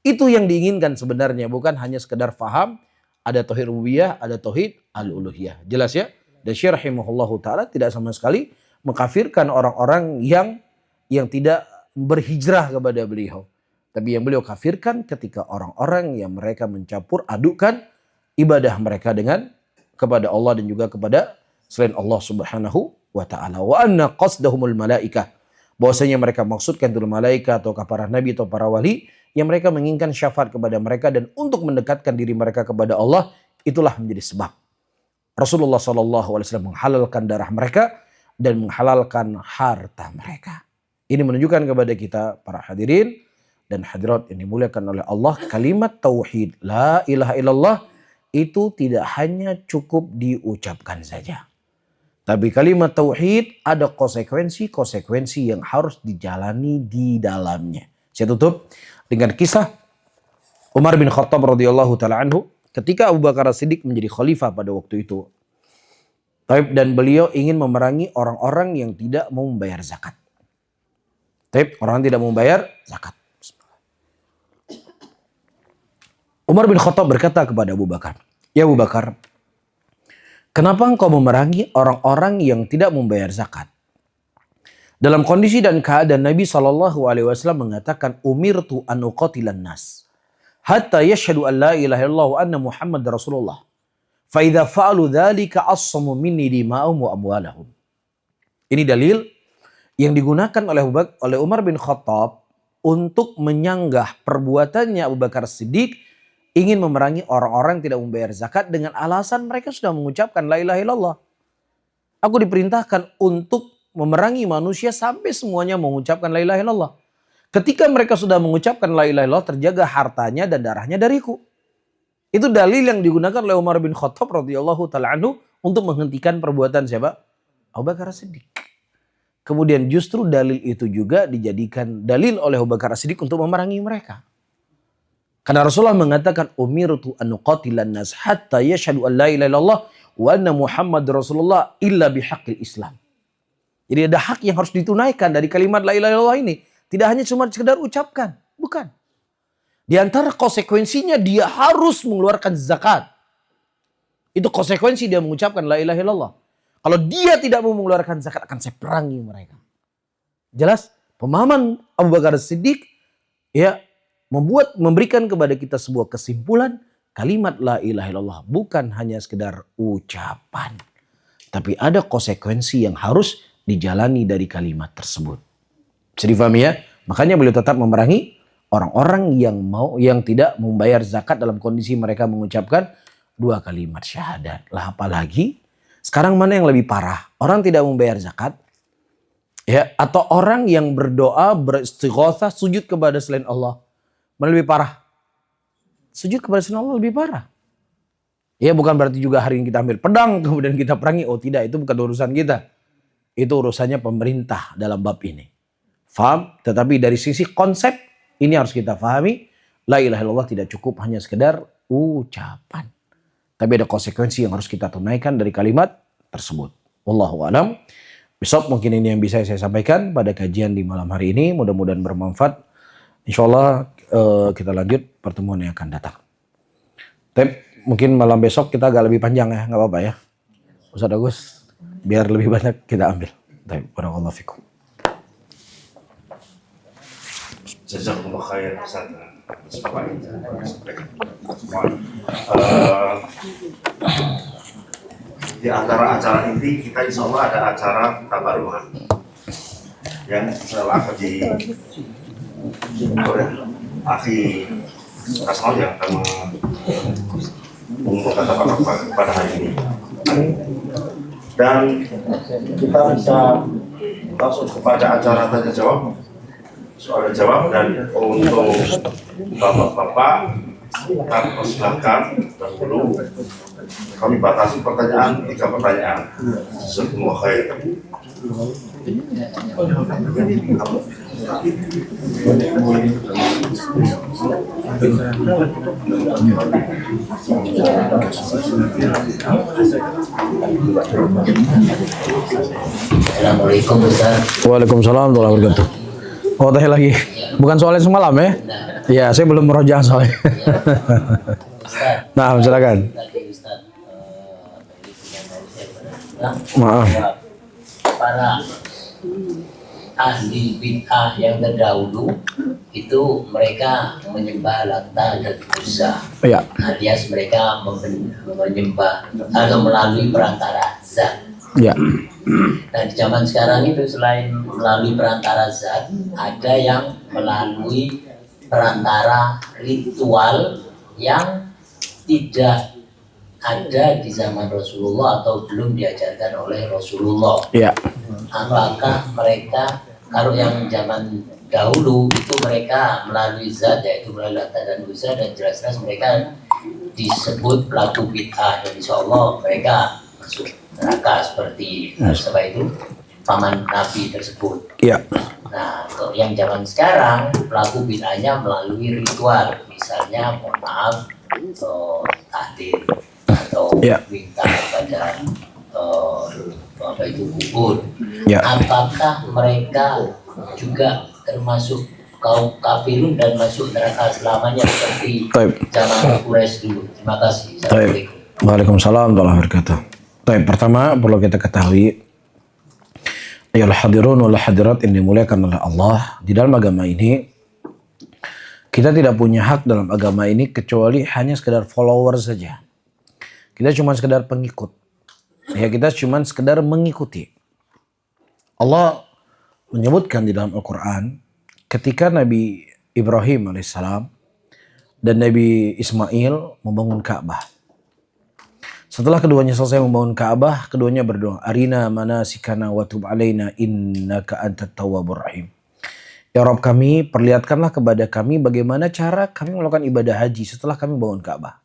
Itu yang diinginkan sebenarnya, bukan hanya sekedar faham ada tauhid rububiyah, ada tauhid al-uluhiyah. Jelas ya? Dan Syekh rahimahullahu taala tidak sama sekali mengkafirkan orang-orang yang tidak berhijrah kepada beliau. Tapi yang beliau kafirkan ketika orang-orang yang mereka mencampur adukan ibadah mereka kepada Allah dan juga kepada selain Allah Subhanahu wa ta'ala. Wa anna qasdahumul malaikah. Bahwasanya mereka maksudkan itu malaikat atau para nabi atau para wali yang mereka menginginkan syafaat kepada mereka dan untuk mendekatkan diri mereka kepada Allah, itulah menjadi sebab Rasulullah SAW menghalalkan darah mereka dan menghalalkan harta mereka. Ini menunjukkan kepada kita para hadirin dan hadirat yang dimuliakan oleh Allah, kalimat tauhid la ilaha illallah itu tidak hanya cukup diucapkan saja. Tapi kalimat tauhid ada konsekuensi-konsekuensi yang harus dijalani di dalamnya. Saya tutup dengan kisah Umar bin Khattab radhiyallahu taala anhu ketika Abu Bakar As-Siddiq menjadi khalifah pada waktu itu. Dan beliau ingin memerangi orang-orang yang tidak mau membayar zakat. Orang tidak mau membayar zakat. Umar bin Khattab berkata kepada Abu Bakar, "Ya Abu Bakar, kenapa engkau memerangi orang-orang yang tidak membayar zakat?" Dalam kondisi dan keadaan Nabi SAW mengatakan, "Umirtu an uqatilan nas hatta yashhadu an la ilaha illallah wa anna Muhammad Rasulullah. Fa idza fa'alu dzalika assamu minni dima'ahum wa amwalahum." Ini dalil yang digunakan oleh Umar bin Khattab untuk menyanggah perbuatannya Abu Bakar Siddiq ingin memerangi orang-orang yang tidak membayar zakat dengan alasan mereka sudah mengucapkan la ilaha illallah. Aku diperintahkan untuk memerangi manusia sampai semuanya mengucapkan la ilaha illallah. Ketika mereka sudah mengucapkan la ilaha illallah, terjaga hartanya dan darahnya dariku. Itu dalil yang digunakan oleh Umar bin Khattab radhiyallahu taala anhu untuk menghentikan perbuatan siapa? Abu Bakar As-Siddiq. Kemudian justru dalil itu juga dijadikan dalil oleh Abu Bakar As-Siddiq untuk memerangi mereka. Karena Rasulullah mengatakan, "Umirtu an uqatilan nas hatta yashhadu an la ilaha illallah wa anna Muhammad Rasulullah illa bihaqqil Islam." Jadi ada hak yang harus ditunaikan dari kalimat la ilaha illallah ini. Tidak hanya cuma sekedar ucapkan, bukan. Di antara konsekuensinya dia harus mengeluarkan zakat. Itu konsekuensi dia mengucapkan la ilaha illallah. Kalau dia tidak mau mengeluarkan zakat, akan saya perangi mereka. Jelas? Pemahaman Abu Bakar As-Siddiq ya memberikan kepada kita sebuah kesimpulan, kalimat la ilaha illallah bukan hanya sekedar ucapan, tapi ada konsekuensi yang harus dijalani dari kalimat tersebut. Bisa difahami ya? Makanya beliau tetap memerangi orang-orang yang tidak membayar zakat dalam kondisi mereka mengucapkan dua kalimat syahadat. Lah apalagi sekarang mana yang lebih parah? Orang tidak membayar zakat ya, atau orang yang berdoa, beristighatsah, sujud kepada selain Allah. Mana lebih parah? Sujud kepada selain Allah lebih parah. Ya bukan berarti juga hari ini kita ambil pedang kemudian kita perangi. Oh tidak, itu bukan urusan kita. Itu urusannya pemerintah dalam bab ini. Faham? Tetapi dari sisi konsep ini harus kita pahami. La ilaha illallah tidak cukup hanya sekedar ucapan. Tapi ada konsekuensi yang harus kita tunaikan dari kalimat tersebut. Wallahu a'lam. Besok mungkin ini yang bisa saya sampaikan pada kajian di malam hari ini. Mudah-mudahan bermanfaat. Insyaallah kita lanjut pertemuan yang akan datang. Tapi mungkin malam besok kita agak lebih panjang ya, nggak apa-apa ya. Ustaz Agus, biar lebih banyak kita ambil. Baik, barakallahu fikum. Jazakumullah khair Ustaz. Di antara acara inti kita insya Allah ada acara tabarukan yang setelah oleh Akhi Kasmal yang akan mengumumkan tabarukan pada hari ini. Dan kita bisa langsung kepada acara tanya jawab, soal jawab, dan untuk bapak-bapak kita persilahkan dahulu. Kami batasi pertanyaan 3 pertanyaan. Semua khair. Assalamualaikum Ustaz. Waalaikumsalam warahmatullahi wabarakatuh. Oh tanya lagi. Bukan soalnya semalam ya? Ya saya belum merojah soalnya. Nah silakan. Maaf. Para ahli bid'ah yang terdahulu itu mereka menyembah Lata dan Uzza. Ya. Alias mereka menyembah atau melalui perantara zat. Ya. Nah di zaman sekarang itu selain melalui perantara zat, ada yang melalui perantara ritual yang tidak ada di zaman Rasulullah atau belum diajarkan oleh Rasulullah. Ya. Apakah mereka, kalau yang zaman dahulu itu mereka melalui zat, yaitu melalui Lata dan Uzza, dan jelas-jelas mereka disebut pelaku bid'ah, dan insya Allah mereka masuk neraka seperti siapa itu paman Nabi tersebut. Ya. Nah, untuk yang zaman sekarang pelaku bid'ahnya melalui ritual, misalnya mohon maaf tahlil atau minta kepada apa itu kubur. Ya. Apakah mereka juga termasuk kaum kafirun dan masuk neraka selamanya seperti zaman Quraisy dulu? Terima kasih. Assalamualaikum. Waalaikumsalam warahmatullahi wabarakatuh. Pertama perlu kita ketahui, ayolah hadirun wal hadirat yang dimuliakan oleh Allah, di dalam agama ini kita tidak punya hak dalam agama ini kecuali hanya sekedar follower saja. Kita cuma sekedar pengikut. Ya, kita cuma sekedar mengikuti. Allah menyebutkan di dalam Al-Quran ketika Nabi Ibrahim alaihissalam dan Nabi Ismail membangun Ka'bah. Setelah keduanya selesai membangun Ka'bah, keduanya berdoa, Arina manasikana wa tub alaina innaka antat tawwabur rahim. Ya Rabb kami, perlihatkanlah kepada kami bagaimana cara kami melakukan ibadah haji setelah kami bangun Ka'bah.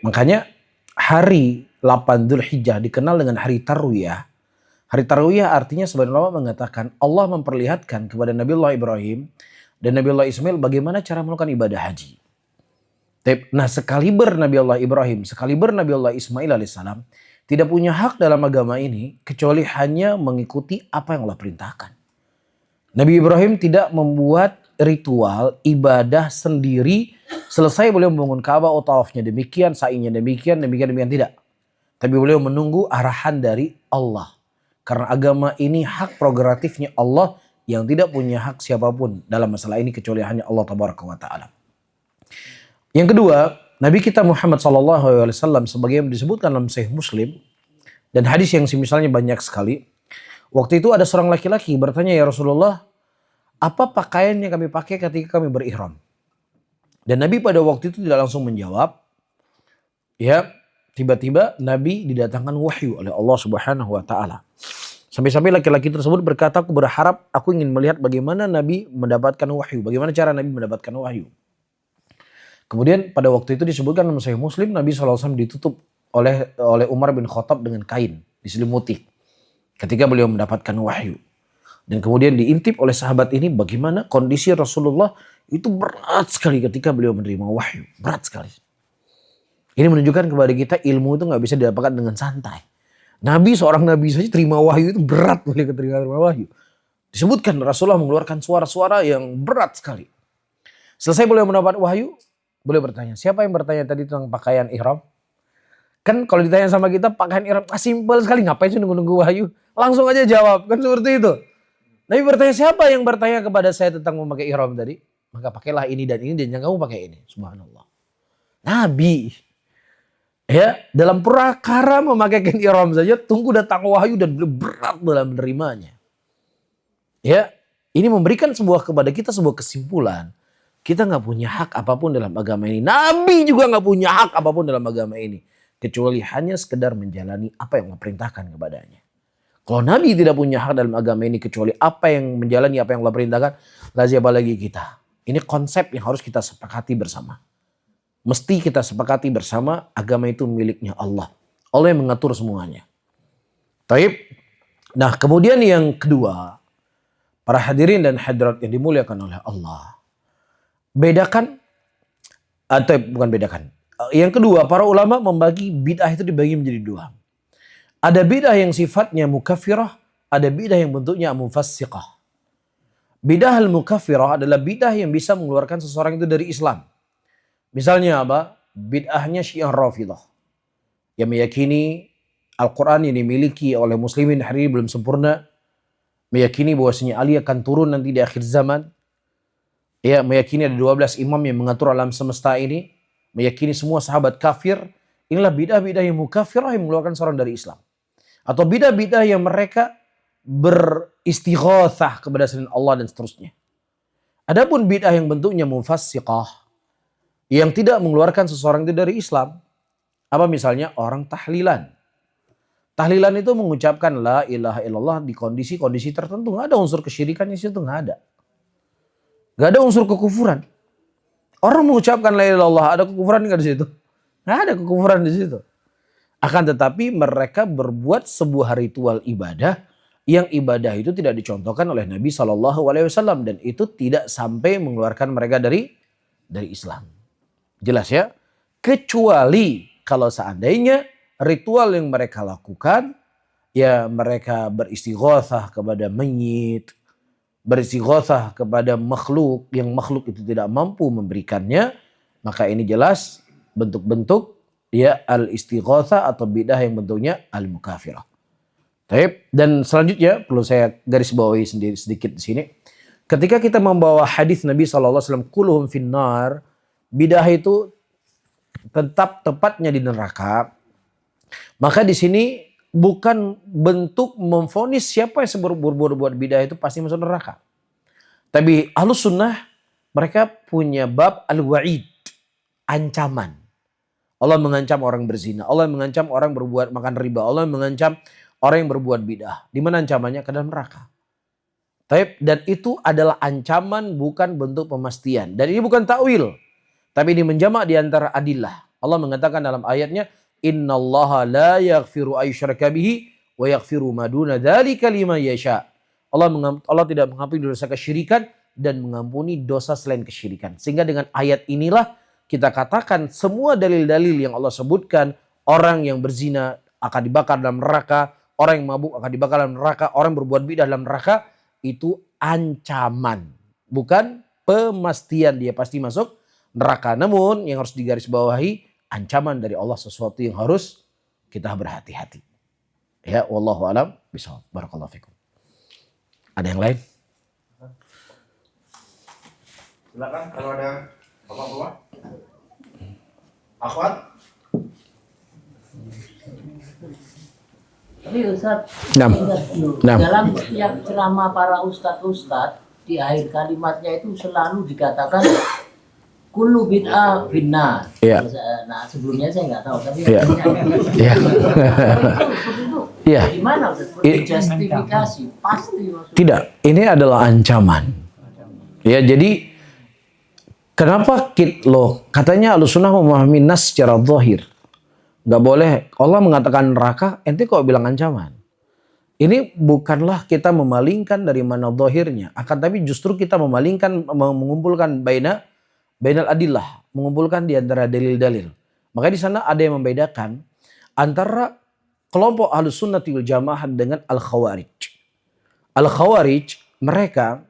Makanya hari 8 Dzulhijjah dikenal dengan hari Tarwiyah. Hari Tarwiyah artinya sebagian ulama mengatakan Allah memperlihatkan kepada Nabiullah Ibrahim dan Nabiullah Ismail bagaimana cara melakukan ibadah haji. Nah, sekaliber Nabiullah Ibrahim, sekaliber Nabiullah Ismail alaihissalam tidak punya hak dalam agama ini kecuali hanya mengikuti apa yang Allah perintahkan. Nabi Ibrahim tidak membuat ritual ibadah sendiri, selesai beliau membangun Ka'bah, tawafnya demikian, sa'inya demikian, tidak. Tapi beliau menunggu arahan dari Allah. Karena agama ini hak prerogatifnya Allah yang tidak punya hak siapapun dalam masalah ini kecuali hanya Allah Tabaraka wa Ta'ala. Yang kedua, Nabi kita Muhammad SAW sebagai yang disebutkan dalam Sahih Muslim dan hadis yang misalnya banyak sekali. Waktu itu ada seorang laki-laki bertanya, ya Rasulullah, apa pakaian yang kami pakai ketika kami berihram? Dan Nabi pada waktu itu tidak langsung menjawab. Ya, tiba-tiba Nabi didatangkan wahyu oleh Allah Subhanahu wa Ta'ala. Sampai-sampai laki-laki tersebut berkata, aku berharap, aku ingin melihat bagaimana Nabi mendapatkan wahyu. Bagaimana cara Nabi mendapatkan wahyu. Kemudian pada waktu itu disebutkan dalam Sahih Muslim, Nabi SAW ditutup oleh Umar bin Khattab dengan kain, diselimuti. Ketika beliau mendapatkan wahyu. Dan kemudian diintip oleh sahabat ini bagaimana kondisi Rasulullah itu berat sekali ketika beliau menerima wahyu. Berat sekali. Ini menunjukkan kepada kita ilmu itu gak bisa didapatkan dengan santai. Seorang nabi saja terima wahyu itu berat beliau ketika terima wahyu. Disebutkan Rasulullah mengeluarkan suara-suara yang berat sekali. Selesai beliau mendapat wahyu, beliau bertanya, siapa yang bertanya tadi tentang pakaian ihram? Kan kalau ditanya sama kita pakaian ihram simpel sekali, ngapain sih nunggu-nunggu wahyu? Langsung aja jawab, kan seperti itu. Nabi bertanya, siapa yang bertanya kepada saya tentang memakai ihram tadi? Maka pakailah ini dan jangan kamu pakai ini. Subhanallah. Nabi. Ya, dalam perkara memakai kain ihram saja tunggu datang wahyu dan berat dalam menerimanya. Ya, ini memberikan kepada kita sebuah kesimpulan. Kita nggak punya hak apapun dalam agama ini. Nabi juga nggak punya hak apapun dalam agama ini. Kecuali hanya sekedar menjalani apa yang Allah perintahkan kepadanya. Kalau Nabi tidak punya hak dalam agama ini kecuali apa yang menjalani apa yang Allah perintahkan, siapa lagi kita? Ini konsep yang harus kita sepakati bersama. Mesti kita sepakati bersama agama itu miliknya Allah. Allah yang mengatur semuanya. Taib. Nah kemudian yang kedua, para hadirin dan hadirat yang dimuliakan oleh Allah. Bedakan, atau bukan bedakan. Yang kedua, para ulama membagi bid'ah itu dibagi menjadi dua. Ada bid'ah yang sifatnya mukaffirah, ada bid'ah yang bentuknya mufassiqah. Bid'ah al-mukaffirah adalah bid'ah yang bisa mengeluarkan seseorang itu dari Islam. Misalnya apa? Bid'ahnya Syiah Rafidah. Yang meyakini Al-Quran yang dimiliki oleh muslimin hari ini belum sempurna. Meyakini bahwasanya Ali akan turun nanti di akhir zaman. Ya, meyakini ada 12 imam yang mengatur alam semesta ini. Meyakini semua sahabat kafir. Inilah bid'ah-bid'ah yang mukaffirah yang mengeluarkan seorang dari Islam. Atau bidah-bidah yang mereka beristighatsah kepada selain Allah dan seterusnya. Adapun bid'ah yang bentuknya mufassiqah, yang tidak mengeluarkan seseorang itu dari Islam. Apa misalnya orang tahlilan. Tahlilan itu mengucapkan la ilaha illallah di kondisi-kondisi tertentu. Nggak ada unsur kesyirikan di situ, nggak ada. Nggak ada unsur kekufuran. Orang mengucapkan la ilaha illallah, ada kekufuran nggak di situ? Nggak ada kekufuran di situ. Akan tetapi mereka berbuat sebuah ritual ibadah yang ibadah itu tidak dicontohkan oleh Nabi SAW dan itu tidak sampai mengeluarkan mereka dari Islam. Jelas ya? Kecuali kalau seandainya ritual yang mereka lakukan, ya mereka beristighatsah kepada mayit, beristighatsah kepada makhluk yang makhluk itu tidak mampu memberikannya, maka ini jelas bentuk-bentuk ya al-istighatsah atau bidah yang bentuknya al-mukafirah. Dan selanjutnya perlu saya garis bawahi sendiri sedikit di sini. Ketika kita membawa hadis Nabi SAW, kulluhum finnar, bidah itu tetap tepatnya di neraka. Maka di sini bukan bentuk memvonis siapa yang berbuat bidah itu pasti masuk neraka. Tapi Ahlus Sunnah mereka punya bab al-wa'id, ancaman. Allah mengancam orang berzina, Allah mengancam orang berbuat makan riba, Allah mengancam orang yang berbuat bidah. Di mana ancamannya? Ke dalam neraka. Dan itu adalah ancaman, bukan bentuk pemastian. Dan ini bukan ta'wil. Tapi ini menjamak di antara adillah. Allah mengatakan dalam ayatnya, innallaha la yaghfiru ayyushraka bihi wa yaghfiru ma duna dzalika liman yasha. Allah tidak mengampuni dosa kesyirikan dan mengampuni dosa selain kesyirikan. Sehingga dengan ayat inilah kita katakan semua dalil-dalil yang Allah sebutkan, orang yang berzina akan dibakar dalam neraka, orang yang mabuk akan dibakar dalam neraka, orang yang berbuat bidah dalam neraka, itu ancaman, bukan pemastian dia pasti masuk neraka. Namun yang harus digarisbawahi, ancaman dari Allah sesuatu yang harus kita berhati-hati. Ya, wallahu alam bishawab. Barakallahu fikum. Ada yang lain? Silakan kalau ada bapak-bapak. Akhwat. Tapi Ustaz, Nam. dalam setiap ceramah para ustadz di akhir kalimatnya itu selalu dikatakan kullu bid'ah finnar. Iya. Nah sebelumnya saya nggak tahu, tapi Iya. Iya. itu Iya. gimana Ustaz? Justifikasi pasti maksudnya. Tidak, ini adalah ancaman. Ya, jadi kenapa katanya Ahlussunnah memahami nas secara zahir. Gak boleh Allah mengatakan neraka, ente kok bilang ancaman. Ini bukanlah kita memalingkan dari mana zahirnya, akan tapi justru kita memalingkan, mengumpulkan bainal adillah, mengumpulkan di antara dalil-dalil. Maka di sana ada yang membedakan antara kelompok Ahlussunnati wal Jamaah dengan Al-Khawarij. Al-Khawarij mereka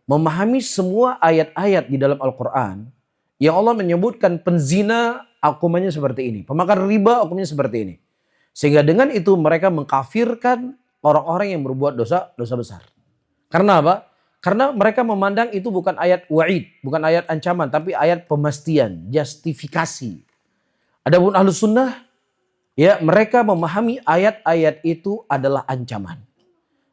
memahami semua ayat-ayat di dalam Al-Quran yang Allah menyebutkan penzina hukumannya seperti ini, pemakan riba hukumnya seperti ini. Sehingga dengan itu mereka mengkafirkan orang-orang yang berbuat dosa besar. Karena apa? Karena mereka memandang itu bukan ayat wa'id, bukan ayat ancaman, tapi ayat pemastian, justifikasi. Adapun Ahlus Sunnah, ya mereka memahami ayat-ayat itu adalah ancaman.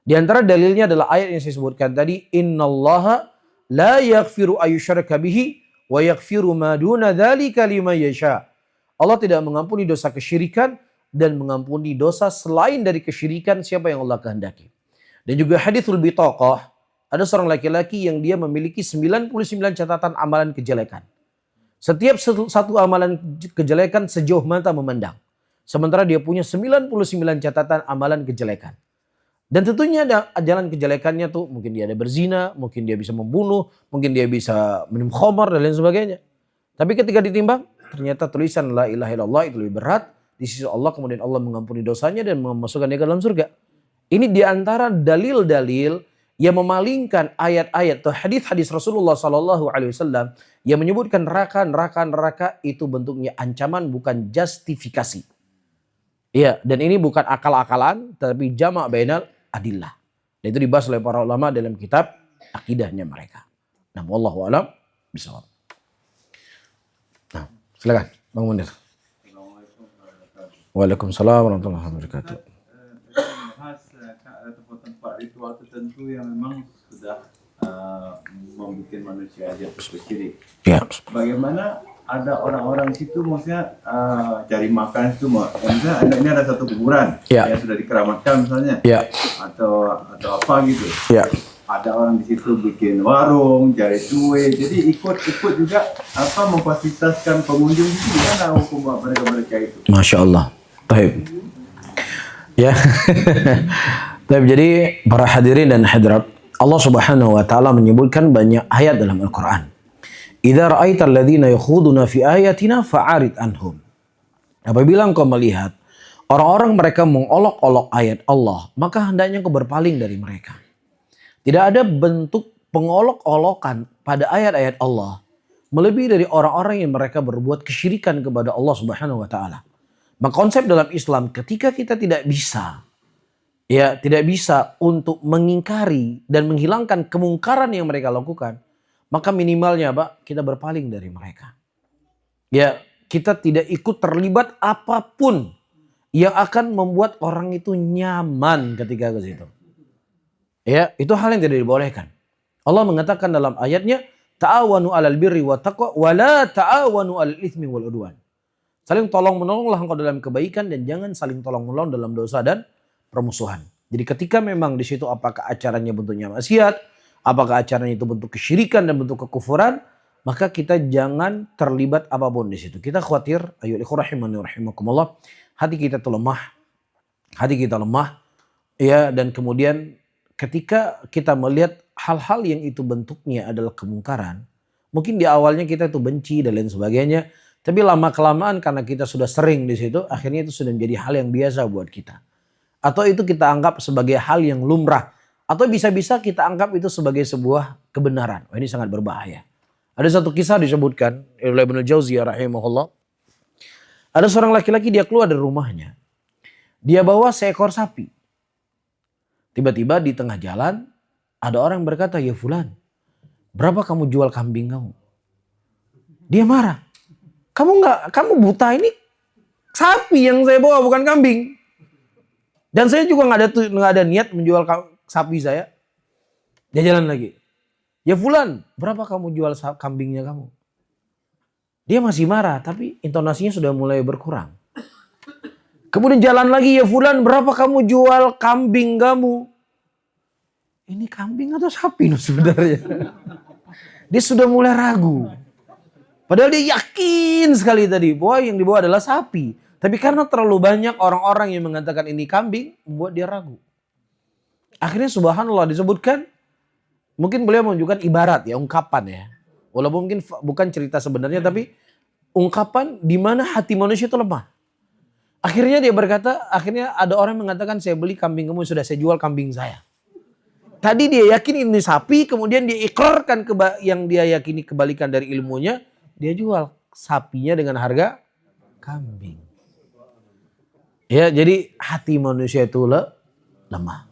Di antara dalilnya adalah ayat yang saya sebutkan tadi, innallaha la yaghfiru ayyushraka bihi wa yaghfiru ma duna dzalika liman yasha. Allah tidak mengampuni dosa kesyirikan dan mengampuni dosa selain dari kesyirikan siapa yang Allah kehendaki. Dan juga hadithul bitaqah, ada seorang laki-laki yang dia memiliki 99 catatan amalan kejelekan. Setiap satu amalan kejelekan sejauh mata memandang. Sementara dia punya 99 catatan amalan kejelekan. Dan tentunya ada jalan kejelekannya tuh, mungkin dia ada berzina, mungkin dia bisa membunuh, mungkin dia bisa minum khamar dan lain sebagainya. Tapi ketika ditimbang, ternyata tulisan la ilaha illallah itu lebih berat di sisi Allah, kemudian Allah mengampuni dosanya dan memasukkan dia ke dalam surga. Ini diantara dalil-dalil yang memalingkan ayat-ayat atau hadis-hadis Rasulullah SAW yang menyebutkan neraka itu bentuknya ancaman, bukan justifikasi. Iya, dan ini bukan akal-akalan, tapi jamak bainal adillah. Dan itu dibahas oleh para ulama dalam kitab akidahnya mereka. Nah, wallahu a'lam bishawab. Nah, silakan Bang Munir. Waalaikumsalam warahmatullahi wabarakatuh. ada tempat-tempat ritual tertentu yang memang sudah membuat manusia jatuh syirik. Ya. Bagaimana ada orang-orang di situ maksudnya cari makan itu maksudnya ini ada satu kuburan Ya. yang sudah dikeramatkan misalnya Ya. atau apa gitu. Ya. Ada orang di situ bikin warung, cari kue, jadi ikut juga memfasilitakan pengunjung itu. Gimana hukum mereka itu? Masya Allah. Baik. Ya. Baik, jadi para hadirin dan hadirat, Allah Subhanahu wa taala menyebutkan banyak ayat dalam Al-Qur'an. Idza ra'aital ladzina yakhuduna fi ayatina fa'arid anhum. Apabila engkau melihat orang-orang mereka mengolok-olok ayat Allah, maka hendaknya engkau berpaling dari mereka. Tidak ada bentuk pengolok-olokan pada ayat-ayat Allah melebihi dari orang-orang yang mereka berbuat kesyirikan kepada Allah Subhanahu wa taala. Maka konsep dalam Islam ketika kita tidak bisa untuk mengingkari dan menghilangkan kemungkaran yang mereka lakukan, maka minimalnya Pak, kita berpaling dari mereka. Ya, kita tidak ikut terlibat apapun yang akan membuat orang itu nyaman ketika ke situ. Ya, itu hal yang tidak dibolehkan. Allah mengatakan dalam ayatnya, ta'awanu 'alal birri wa taqwa wa la ta'awanu 'alal itsmi wal 'udwan. Saling tolong-menolonglah engkau dalam kebaikan dan jangan saling tolong-menolong dalam dosa dan permusuhan. Jadi ketika memang di situ apakah acaranya bentuknya maksiat, apakah acaranya itu bentuk kesyirikan dan bentuk kekufuran, maka kita jangan terlibat apapun di situ. Kita khawatir, ayo rahimani rahimakumullah, hati kita lemah, ya, dan kemudian ketika kita melihat hal-hal yang itu bentuknya adalah kemungkaran, mungkin di awalnya kita itu benci dan lain sebagainya, tapi lama-kelamaan karena kita sudah sering di situ, akhirnya itu sudah menjadi hal yang biasa buat kita. Atau itu kita anggap sebagai hal yang lumrah. Atau bisa-bisa kita anggap itu sebagai sebuah kebenaran. Ini sangat berbahaya. Ada satu kisah disebutkan oleh Ibnu Jauziyah rahimahullah. Ada seorang laki-laki, dia keluar dari rumahnya. Dia bawa seekor sapi. Tiba-tiba di tengah jalan ada orang yang berkata, "Ya fulan, berapa kamu jual kambing kamu?" Dia marah. Kamu buta, ini sapi yang saya bawa bukan kambing. Dan saya juga nggak ada niat menjual sapi saya. Dia jalan lagi. "Ya fulan, berapa kamu jual kambingnya kamu?" Dia masih marah, tapi intonasinya sudah mulai berkurang. Kemudian jalan lagi, "Ya fulan, berapa kamu jual kambing kamu?" Ini kambing atau sapi sebenarnya? Dia sudah mulai ragu. Padahal dia yakin sekali tadi bahwa yang dibawa adalah sapi. Tapi karena terlalu banyak orang-orang yang mengatakan ini kambing, membuat dia ragu. Akhirnya subhanallah disebutkan, mungkin beliau menunjukkan ibarat ya, ungkapan ya. Walaupun mungkin bukan cerita sebenarnya, tapi ungkapan di mana hati manusia itu lemah. Akhirnya dia berkata, akhirnya ada orang yang mengatakan, "Saya beli kambing kamu, sudah saya jual kambing saya." Tadi dia yakin ini sapi, kemudian dia ikrarkan yang dia yakini kebalikan dari ilmunya, dia jual sapinya dengan harga kambing. Ya, jadi hati manusia itu lemah.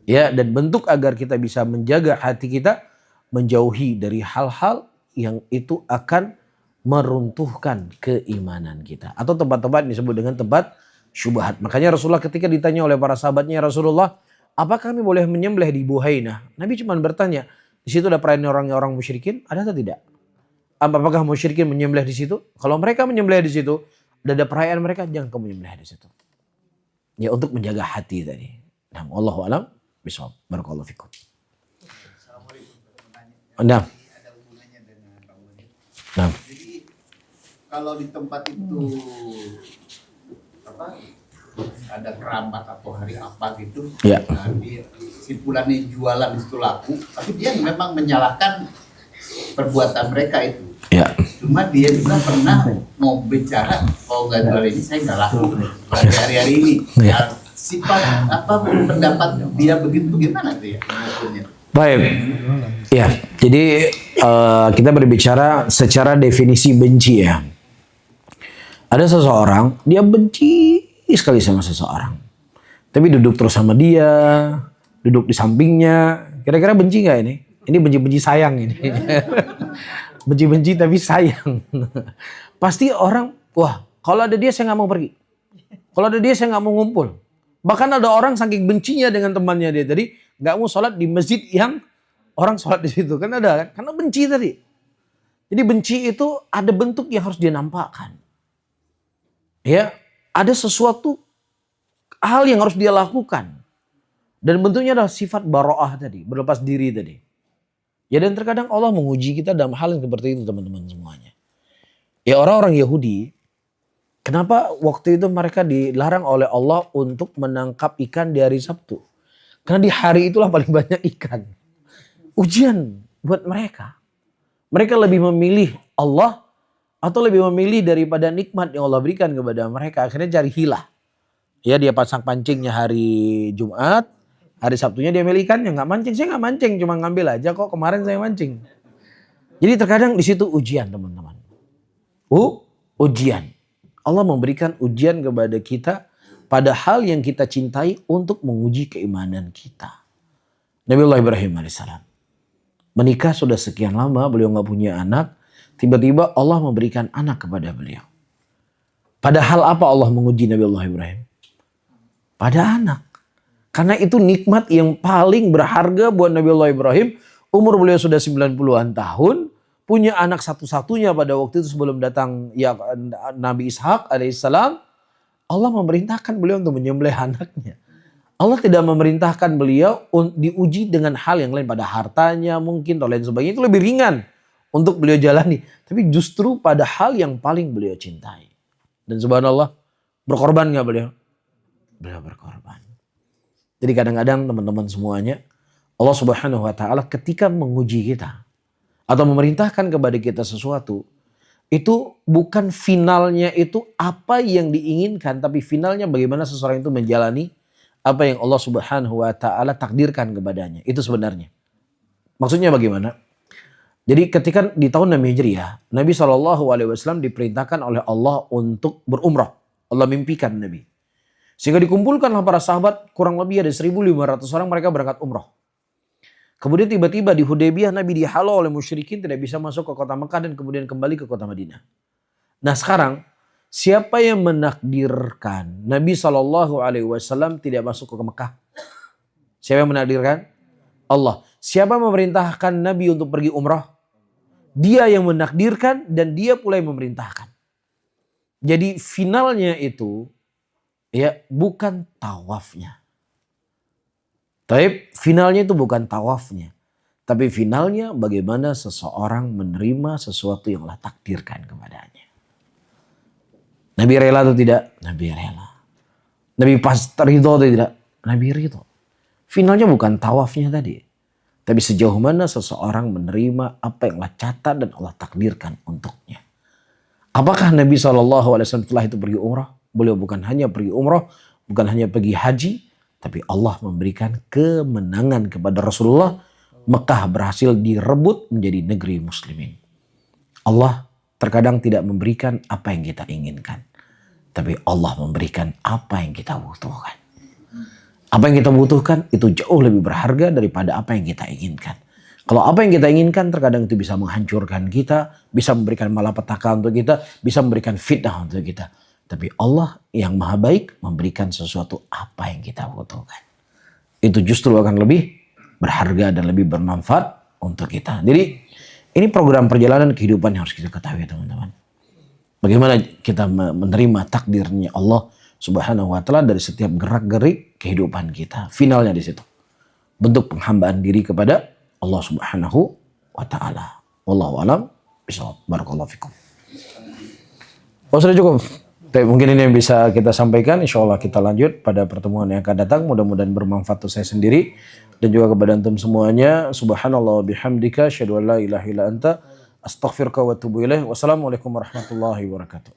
Ya, dan bentuk agar kita bisa menjaga hati kita, menjauhi dari hal-hal yang itu akan meruntuhkan keimanan kita. Atau tempat-tempat disebut dengan tempat syubhat. Makanya Rasulullah ketika ditanya oleh para sahabatnya, "Rasulullah, apakah kami boleh menyembelih di Buhainah?" Nabi cuma bertanya, di situ ada perayaan orang musyrikin, ada atau tidak? Apakah musyrikin menyembelih di situ? Kalau mereka menyembelih di situ, ada perayaan mereka, jangan kamu menyembelih di situ. Ya, untuk menjaga hati tadi. Nah, wallahu a'lam bishawab. Barakallahu fikum. Nah. Ada hubungannya dengan Bang Boni. Nah. Jadi kalau di tempat itu ada keramat atau hari apa gitu, Ya. nah, simpulannya jualan itu laku, tapi dia memang menyalahkan perbuatan mereka itu. Ya. Cuma dia juga pernah mau bicara, "Oh nggak jual ini saya nggak laku hari-hari ini." Ya. Nah, sifat pendapat dia begitu gimana tuh ya? Maksudnya? Baik. Ya, jadi kita berbicara secara definisi benci ya. Ada seseorang, dia benci sekali sama seseorang. Tapi duduk terus sama dia, duduk di sampingnya. Kira-kira benci gak ini? Ini benci-benci sayang ini. Benci-benci tapi sayang. Pasti orang, wah kalau ada dia saya gak mau pergi. Kalau ada dia saya gak mau ngumpul. Bahkan ada orang saking bencinya dengan temannya dia tadi, nggak mau sholat di masjid yang orang sholat di situ. Kan ada kan? Karena benci tadi. Jadi benci itu ada bentuk yang harus dia nampakkan. Ya, ada sesuatu hal yang harus dia lakukan. Dan bentuknya adalah sifat baro'ah tadi, berlepas diri tadi. Ya, dan terkadang Allah menguji kita dalam hal yang seperti itu teman-teman semuanya. Ya, orang-orang Yahudi, kenapa waktu itu mereka dilarang oleh Allah untuk menangkap ikan di hari Sabtu? Karena di hari itulah paling banyak ikan. Ujian buat mereka. Mereka lebih memilih Allah atau lebih memilih daripada nikmat yang Allah berikan kepada mereka. Akhirnya cari hilah. Ya, dia pasang pancingnya hari Jumat, hari Sabtunya dia ambil ikannya. Nggak mancing, saya nggak mancing, cuma ngambil aja kok, kemarin saya mancing. Jadi terkadang di situ ujian teman-teman. Ujian. Allah memberikan ujian kepada kita pada hal yang kita cintai untuk menguji keimanan kita. Nabiullah Ibrahim alaihissalam menikah sudah sekian lama, beliau nggak punya anak. Tiba-tiba Allah memberikan anak kepada beliau. Padahal apa Allah menguji Nabiullah Ibrahim? Pada anak. Karena itu nikmat yang paling berharga buat Nabiullah Ibrahim. Umur beliau sudah 90-an tahun. Punya anak satu-satunya pada waktu itu sebelum datang ya, Nabi Ishak alaihissalam. Allah memerintahkan beliau untuk menyembelih anaknya. Allah tidak memerintahkan beliau diuji dengan hal yang lain pada hartanya mungkin atau lain sebagainya. Itu lebih ringan untuk beliau jalani. Tapi justru pada hal yang paling beliau cintai. Dan subhanallah, berkorban gak beliau? Beliau berkorban. Jadi kadang-kadang teman-teman semuanya, Allah subhanahu wa ta'ala ketika menguji kita atau memerintahkan kepada kita sesuatu, itu bukan finalnya itu apa yang diinginkan, tapi finalnya bagaimana seseorang itu menjalani apa yang Allah subhanahu wa ta'ala takdirkan kepadanya. Itu sebenarnya. Maksudnya bagaimana? Jadi ketika di tahun Nabi Hijriah, Nabi SAW diperintahkan oleh Allah untuk berumrah. Allah mimpikan Nabi. Sehingga dikumpulkanlah para sahabat, kurang lebih ada 1.500 orang mereka berangkat umrah. Kemudian tiba-tiba di Hudaybiyah Nabi dihalau oleh musyrikin, tidak bisa masuk ke kota Mekah dan kemudian kembali ke kota Madinah. Nah sekarang, siapa yang menakdirkan Nabi SAW tidak masuk ke Mekah? Siapa yang menakdirkan? Allah. Siapa yang memerintahkan Nabi untuk pergi umrah? Dia yang menakdirkan dan dia pula yang memerintahkan. Jadi finalnya itu ya bukan tawafnya. Tapi finalnya itu bukan tawafnya. Tapi finalnya bagaimana seseorang menerima sesuatu yang Allah takdirkan kepadanya. Nabi rela atau tidak? Nabi rela. Nabi pas ridho atau tidak? Nabi ridho. Finalnya bukan tawafnya tadi. Tapi sejauh mana seseorang menerima apa yang Allah catat dan Allah takdirkan untuknya. Apakah Nabi SAW setelah itu pergi umrah? Beliau bukan hanya pergi umrah, bukan hanya pergi haji, tapi Allah memberikan kemenangan kepada Rasulullah. Mekah berhasil direbut menjadi negeri muslimin. Allah terkadang tidak memberikan apa yang kita inginkan. Tapi Allah memberikan apa yang kita butuhkan. Apa yang kita butuhkan itu jauh lebih berharga daripada apa yang kita inginkan. Kalau apa yang kita inginkan terkadang itu bisa menghancurkan kita, bisa memberikan malapetaka untuk kita, bisa memberikan fitnah untuk kita. Tapi Allah yang maha baik memberikan sesuatu apa yang kita butuhkan. Itu justru akan lebih berharga dan lebih bermanfaat untuk kita. Jadi ini program perjalanan kehidupan yang harus kita ketahui teman-teman. Bagaimana kita menerima takdirnya Allah Subhanahu wa ta'ala dari setiap gerak-gerik kehidupan kita. Finalnya di situ. Bentuk penghambaan diri kepada Allah Subhanahu wa ta'ala. Wallahu a'lam bishawab. Barakallahu fikum. Oh, sudah cukup. Tapi mungkin ini yang bisa kita sampaikan. Insya Allah kita lanjut pada pertemuan yang akan datang. Mudah-mudahan bermanfaat untuk saya sendiri dan juga kepada antum semuanya. Subhanallah wa bihamdika asyhadu an la ilaha illa anta astaghfiruka wa atubu ilaih. Wassalamualaikum warahmatullahi wabarakatuh.